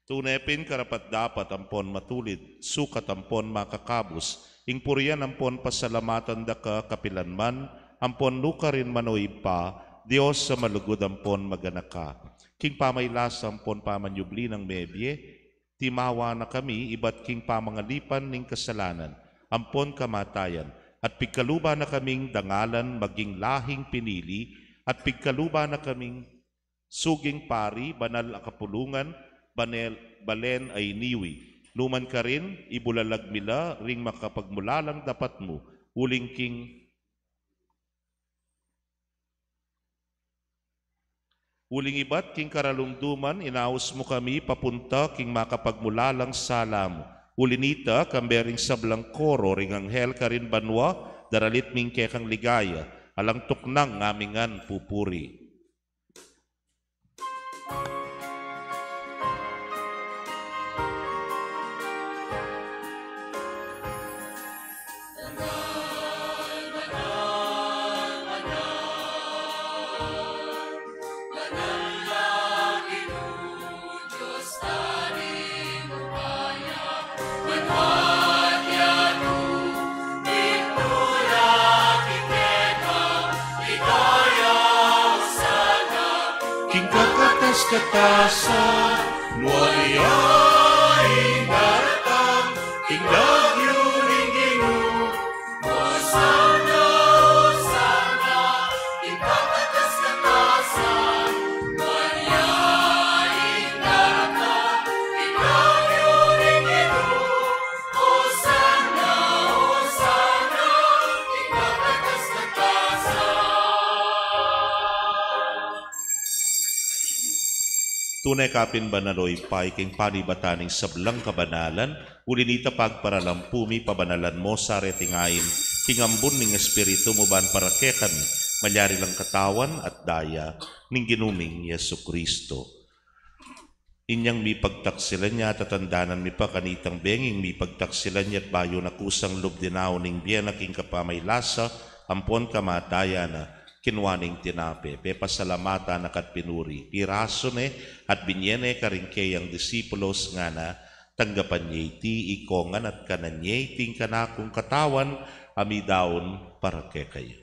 Tunepin karapat dapat ampon matulid, sukat ampon makakabus, ing purian ampon pasalamatan da ka kapilanman, ampon lukarin manoy pa, Diyos sa malugod ampon maganaka. King pamaylas ampon pamanyubli ng mebye, timawa na kami, iba't king pamangalipan ning kasalanan, ampon kamatayan, at pigkaluba na kaming dangalan maging lahing pinili, at pigkaluba na kaming suging pari, banal akapulungan, balen ay niwi. Luman ka rin, ibulalag mila, ring makapagmulalang dapat mo, uling king uling iba't king karalungduman, inaos mo kami, papunta king makapagmulalang salam. Ulinita, kambering sablang koro, ring anghel ka rin banwa, daralit ming kekang ligaya, alang tuknang ngamingan pupuri. Katasan, nuwaliya indaratang, tinglag yuring Ginoo. Hosana, Hosana, ipakatas katasan, nuwaliya indaratang, tinglag yuring Ginoo. Hosana, Hosana, ipakatas Tunay kapin banaloy pay king panibataning sablang kabanalan, ulinita pagparalampu pabanalan mo sa retingain, kingambun ning espiritu mo ban para ke kami, malyari lang katawan at daya, ning ginuming Yesu Kristo. Inyang mi pagtaksilan niya at tatandanan mi pa kanitang benging mi pagtaksilan niya at bayo na kusang lubdinaw ning biyan aking kapamaylasa, ampon kamataya na, kinwaning tinape, pe pasalamata na kat pinuri, piraso ne at binyene karingkey ang disipulos nga na, tanggapan niya iti ikongan at kanan niya iting kanakong katawan, amidaon para ke kayo.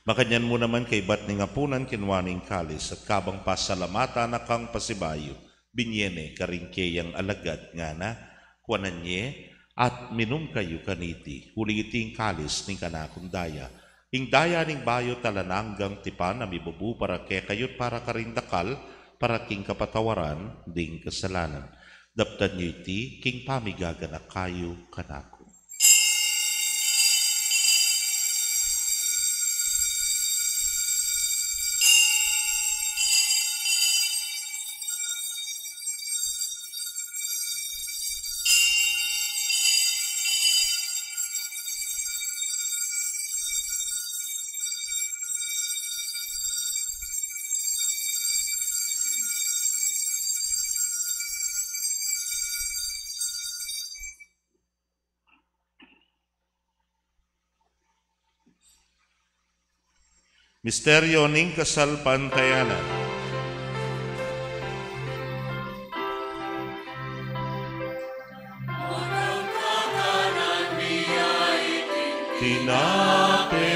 Makanyan mo naman kay bat ni ngapunan kinwaning kalis at kabang pasalamata na kang pasibayo, binyene karingkeyang alagad nga na, kuanan nye, at minum kayo kaniti, huligiting kalis ning kanakong daya. Ing daya ning bayo talananggang tipan na mibubu para ke kayot para karindakal, para king kapatawaran, ding kasalanan. Daptan nyo iti, king pamigaganak kayo kanako. Misteryo ning kasalpantayanan. Tinape,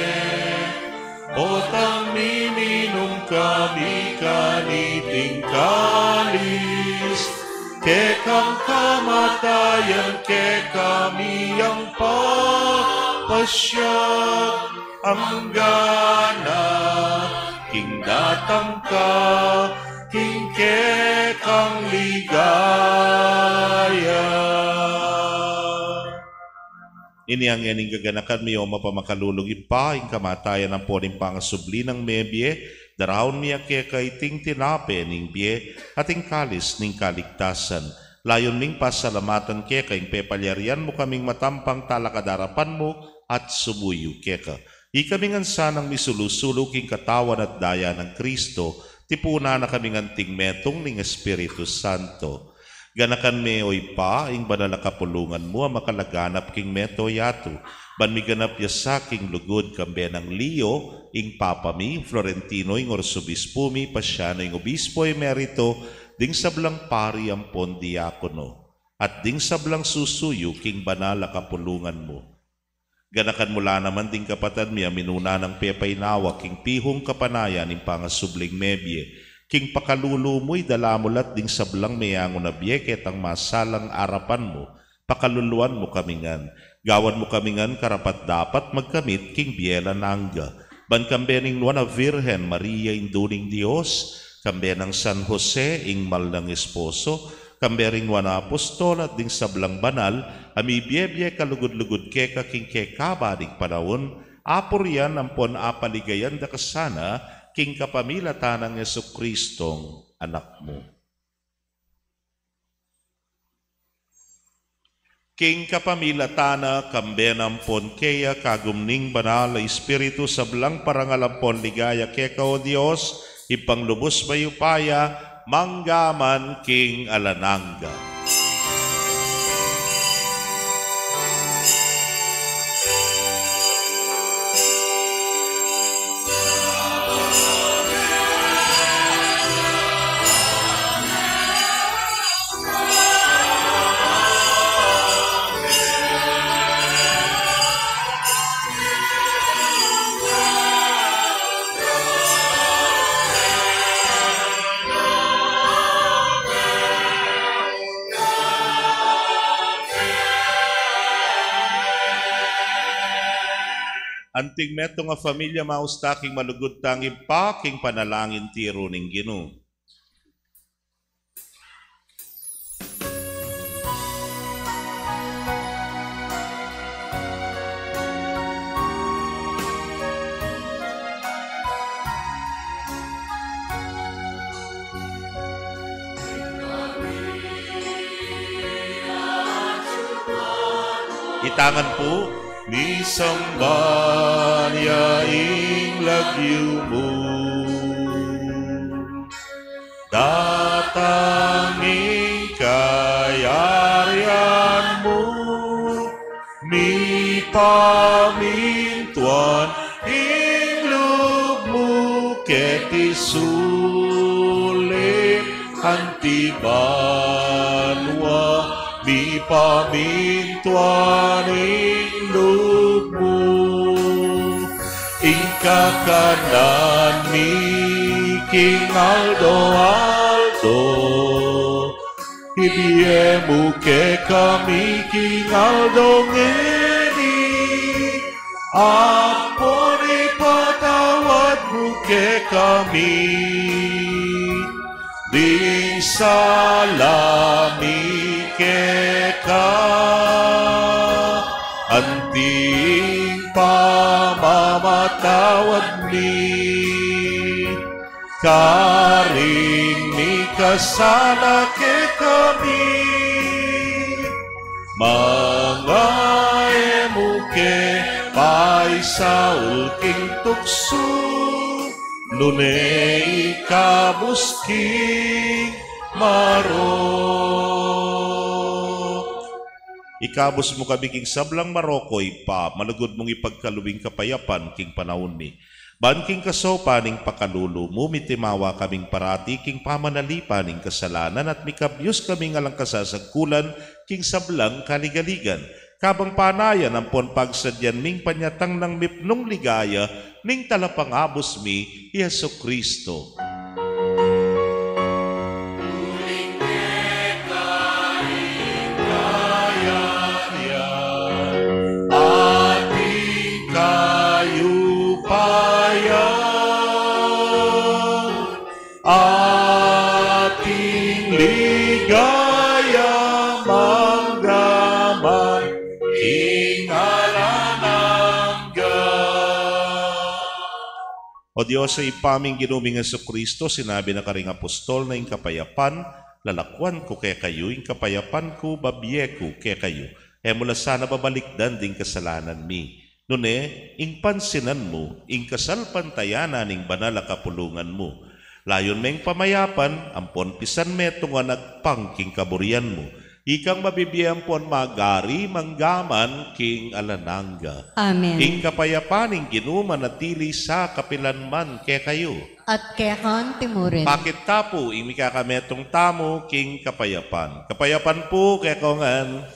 otang miminum kami kaniting kalis, ke kang kamatayan, ke kami ang papasyag. Ang gana, king datang ka, king kekang ligaya. Ini ang yaning gaganakan mi o mapamakalulog pa, ing kamatayan ang poning pangasubli ng mebye, daraon miya kekay ting tinape ning bye, at ing kalis ning kaligtasan. Layon ming pasalamatan kekay, ing pepalyarian mo kaming matampang talakadarapan mo, at sumuyo keka. Ikaming sanang misulusulog king katawan at daya ng Kristo, tipuna na kaming anting metong ning Espiritu Santo. Ganakan me oy pa, ing banal na kapulungan mo, makalaganap king meto yato. Banmiganap ya sa king lugod kambe ng Leo, ing papami, Florentino, ing Orsobispo mi, Pasyano, ing Obispo emerito, ding sablang pari ang pondiakono, at ding sablang susuyo king banal na kapulungan mo. Ganakan mula naman ding kapatad miya minuna ng pepay nawa king pihong kapanayan ning pangasubling mebye, king pakalulu mo'y dalamulat ding sablang mayango na bieket ang masalang arapan mo, pakaluluan mo kamingan, gawan mo kamingan karapat dapat magkamit king biela nangga, ban kambe ning Nuana Virgen Maria induning Dios, kambe ng San Jose ing mal ng esposo, kambering wana apostol at ding sablang banal, ami biyebye kalugod-lugod keka king kekabadig panahon, apurian ampon apaligayan da kasana, king kapamilatan ng Yesu Kristong anak mo. King kapamilatana kambenampon keya kagumning banal na Espiritu sablang parangalampon ligaya keka o Dios, ipanglubos mayupaya, manggaman king alanangga. Anting meto nga familia maustaking malugod tangi paking panalangin tiro ning Ginoo. Itangan po, nisamba niya ing lagyo mo. Datanging kayarian mo, ni pamintuan ing loob mo, keti sulit antibanwa. Di pamintuan ing loob mo, ikakanan ni King Aldo, ibiye mo ke kami King Aldo ngeni, ampun ipatawad mo ke kami, di salami keka anting pamamatawad ni karing ni kasala ke kami mga emuke paisaul king tukso lunay kabusking ikabos mo kami king sablang Marokoy pa, malugod mong ipagkalubing kapayapan king panahon ni. Ban king kasopa ning pakalulo mo, mitimawa kaming parati king pamanalipa ning kasalanan at mikabyos kaming alang kasasagkulan king sablang kaligaligan. Kabang panayan ang pon pagsadyan ming panyatang ng mipnong ligaya ning talapangabos mi, Yesu Kristo. Ating ligaya manggaman king alanangga. O Diyos, sa ipaming ginuming Jesucristo, sinabi na karing apostol na ing kapayapan, lalakwan ko kay kayo, ing kapayapan ko, babye ko kay kayo. E mula sana babalikdan ding kasalanan mi. Nune, ing pansinan mo, ing kasalpantayanan ing banal kapulungan mo. Layon meng pamayapan, ampon pisan meto nga nagpangking kaburian mo. Ikang mabibiyang pon magari manggaman king alanangga. Amen. Ing kapayapan ing ginuman natili sa kapilanman ke kayo. At kekon timurin. Pakit tapo ing mikakametong tamo king kapayapan. Kapayapan po kekongan.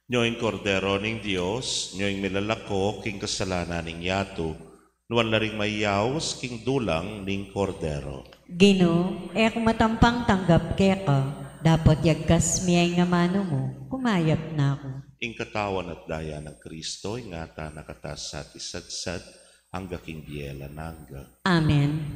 Nyoing kordero ning Dios, nyoing milalako king kasalanan ning yato, nuwan laring mayaws king dulang ning kordero. Gino, ek matampang tanggap keka, dapat yagkas miyay nga mano mo, kumayap na ako. Ing katawan at daya ng Kristo, ingata nakatasat isadsad, hangga king biyela nangga. Amen.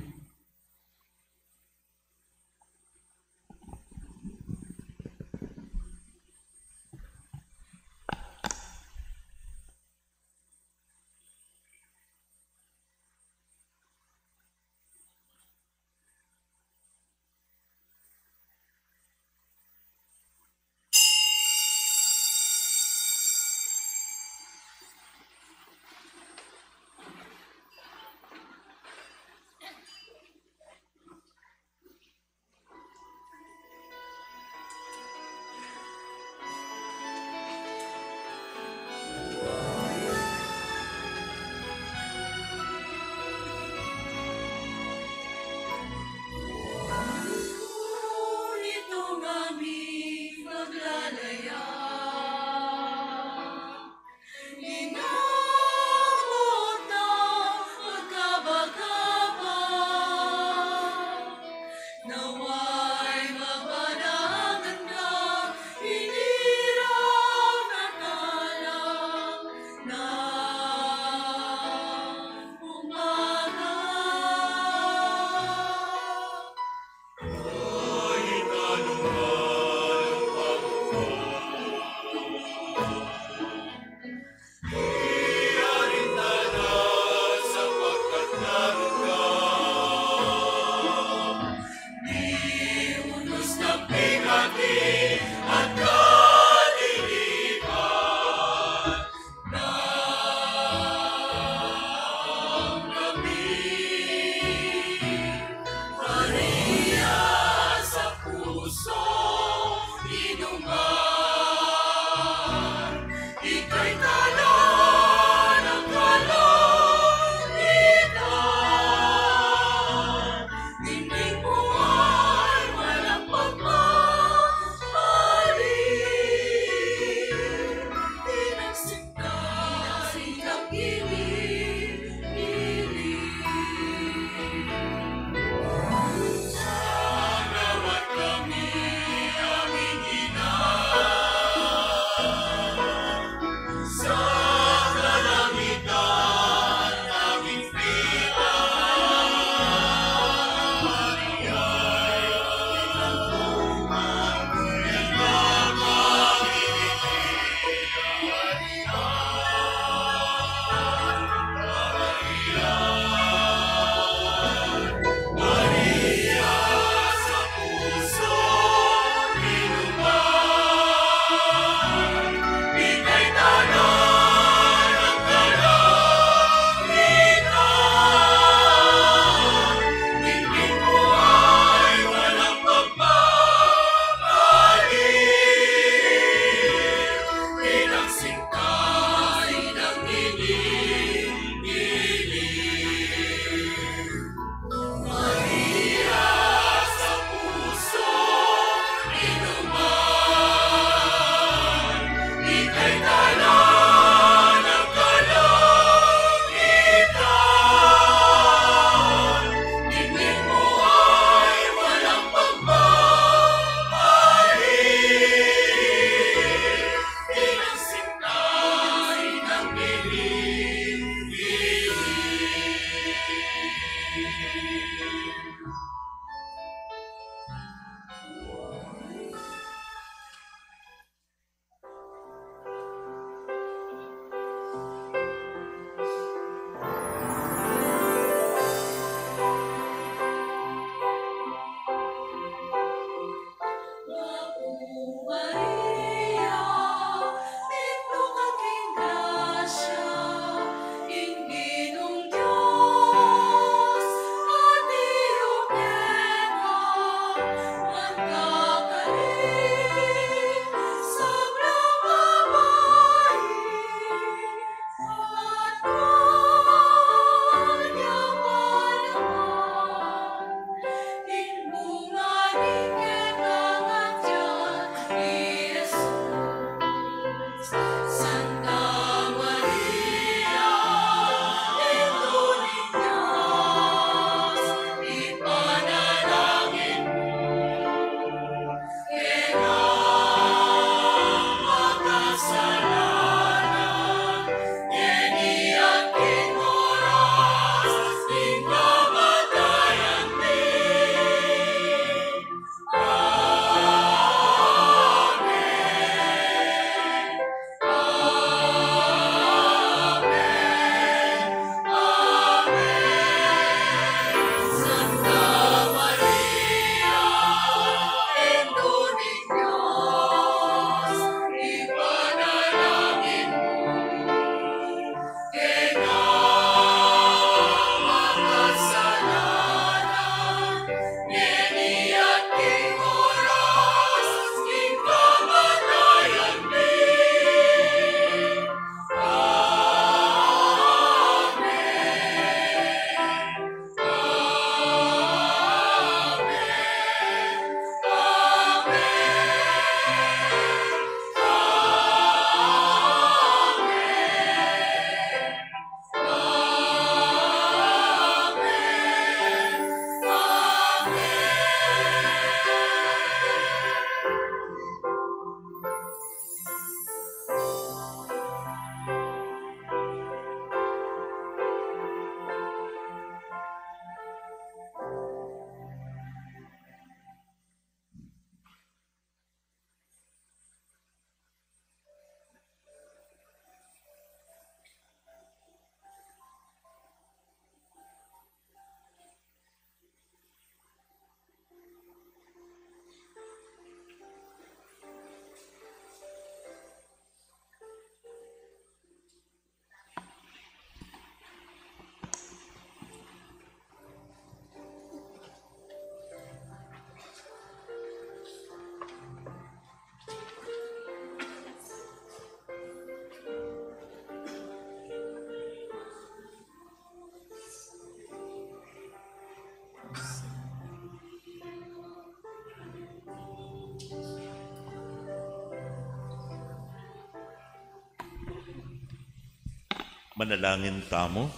Manalangin tamo.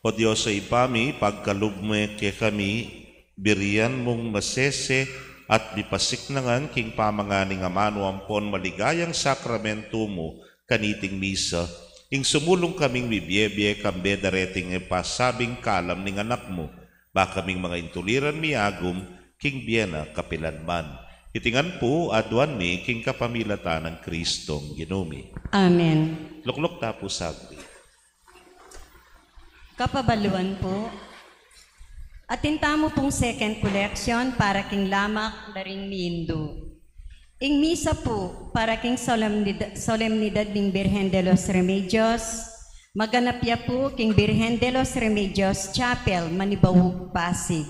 O Diyos sa ipami, pagkalugme ke kami, birian mong masese at bipasik nangan king pamanganing amano ampon maligayang sakramento mo kaniting misa, ing sumulong kaming bibiyebye kambe dareting pasabing kalam ning anak mo, ba kaming mga intuliran miagum king biyena kapilanman. Itingan po adwan mi king kapamilatan ng Kristong Ginumi. Amen. Luklok tapo sagdi. Kapabaluan po, atinta mo pong second collection para king lamak daring mindo. Ing misa po para king solemnidad ng Birhen de los Remedios, maganap ya po king Birhen de los Remedios Chapel, Manibawug, Pasig.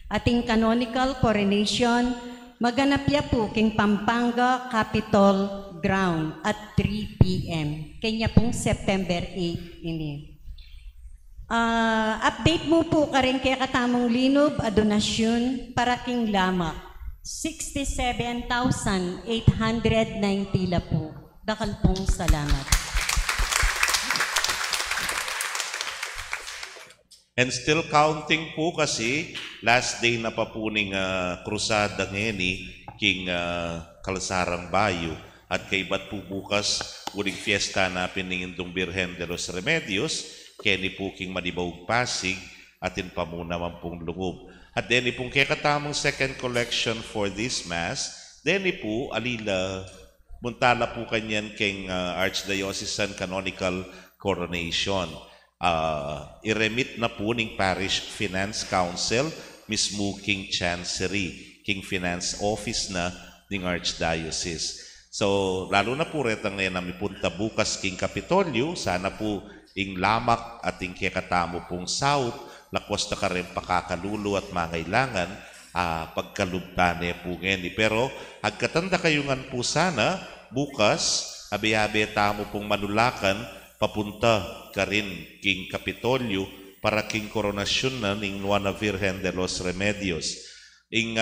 Ating canonical coronation, maganap ya po king Pampanga Capitol Ground at 3 p.m. Kanya pong September 8 ini. Update mo po ka rin kaya katamong linob a donasyon para king lamak. 67,890 la po. Dakal pong salamat. And still counting po kasi last day na pa po ning krusada ngeni king Kalsarang Bayo at kay bat po bukas uling fiesta na piningindong Birhen de los Remedios keni po king Manibawug, Pasig atin pa muna man pong lungob. At deni pong kekatamong second collection for this Mass, deni po alila muntala po kanyan king Archdiocesan Canonical Coronation. I-remit na po ning Parish Finance Council mismo king Chancery, king Finance Office na ning Archdiocese. So lalo na po retang ngayon na punta bukas king Kapitolyo, sana po ing lamak at ing kekatamo pong south, lakwas na ka rin pakakalulo at mangailangan pagkalubtane po ngayon. Pero agkatanda kayungan po sana, bukas, abe-abe tamo pong manulakan, papunta ka rin king Kapitolyo para king koronasyon na ning Nuana Virgen de los Remedios. Ing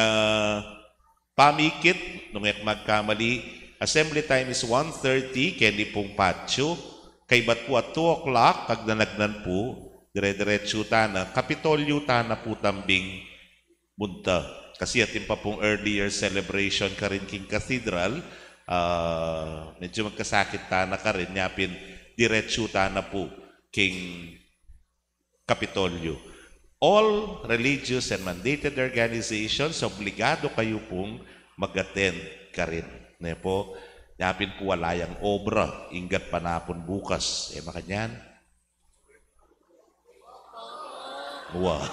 pamikit, nung magkamali, assembly time is 1:30, kendi pong patio, kay bat po at 2 o'clock, kag nanagnan po, dire-diretso tana, Kapitolyo tana po tambing munta. Kasi atin pa pong earlier celebration ka rin king Cathedral, medyo magkasakit tana ka rin, yapin diretso tana po king Kapitolyo. All religious and mandated organizations, obligado kayo pong mag-attend ka rin. Ne po, yapin po walayang obra, ingat panapon bukas. Makanyan? Wow.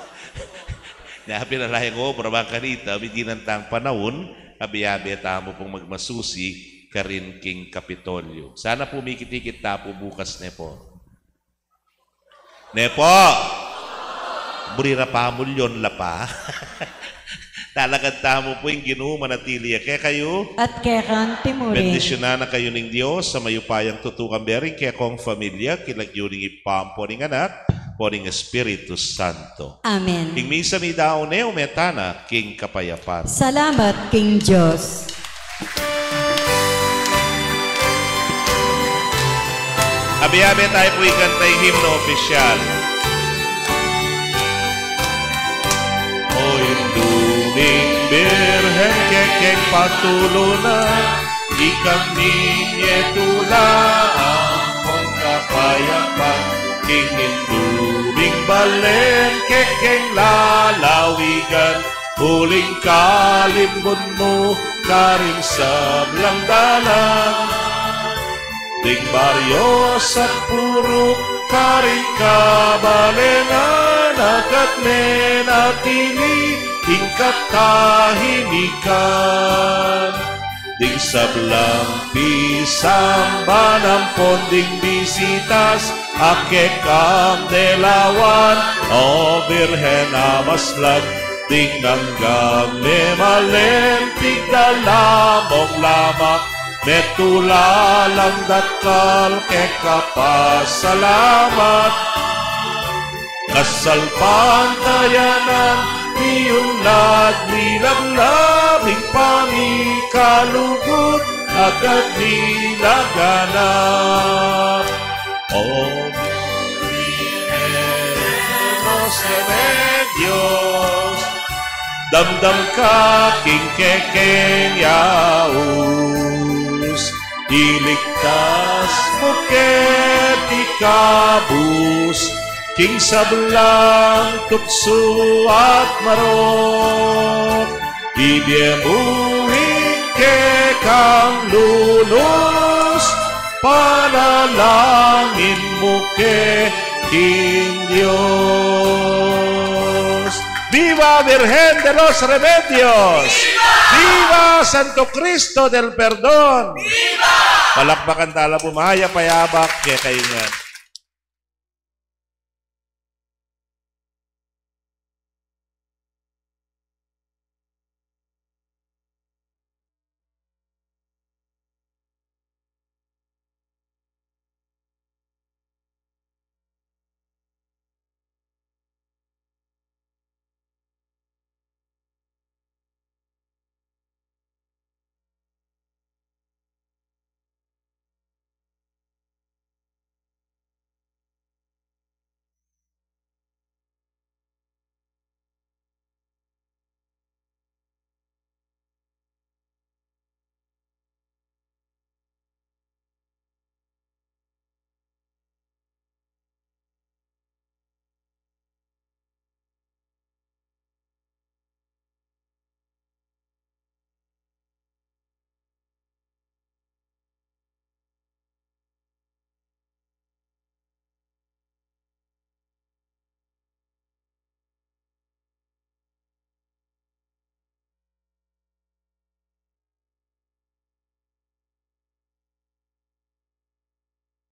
Yapin walayang obra, mga kanita, bidinantang panahon, abi-abi tamo pong magmasusi, karin king Kapitolyo. Sana po may kitikit tapo bukas, ne po. Ne po! Burira pa mulyon la pa. Talagang tamo po yung Ginoo manatili. Kaya kayo, At kaya kanti mo rin. bendisyonan na kayo ng Diyos sa mayupayang tutukang bering kaya kong familia, kilagyuning ipampo ng anak, po ng Espiritu Santo. Amen. King misa mi daon umetana, king kapayapan. Salamat, King Diyos. Abi-abi tayo po ikantay himno opisyal. O induming birhen kekeng patulonan, ikang ninyetula ang kapayapan. King induming balen kekeng lalawigan, huling kalimbon mo karing sablang dalan. Ding baryo sa puro karing kabalengan, agad menatili tingkat kahimikan. Ding sablang pisang banampon ding bisitas, akekam delawan o Birhen amaslag. Ding nanggam memalentig dalamong lamak, metulalang datkal kekapasalamat. Kasal pantayanan, niyunlad nilaglabing pamikalugot, agad nilaganap. O remedios, damdam ka king kekeng yaus, iligtas mo ket ikabus, king sablang tukso at marok, ibiemuhin ke kang lunos, panalangin mo ke King Dios. Viva Virgen de los Remedios! Viva Santo Cristo del Perdón! Viva! Palakpakan tala bumaya payabak kaya kaingan.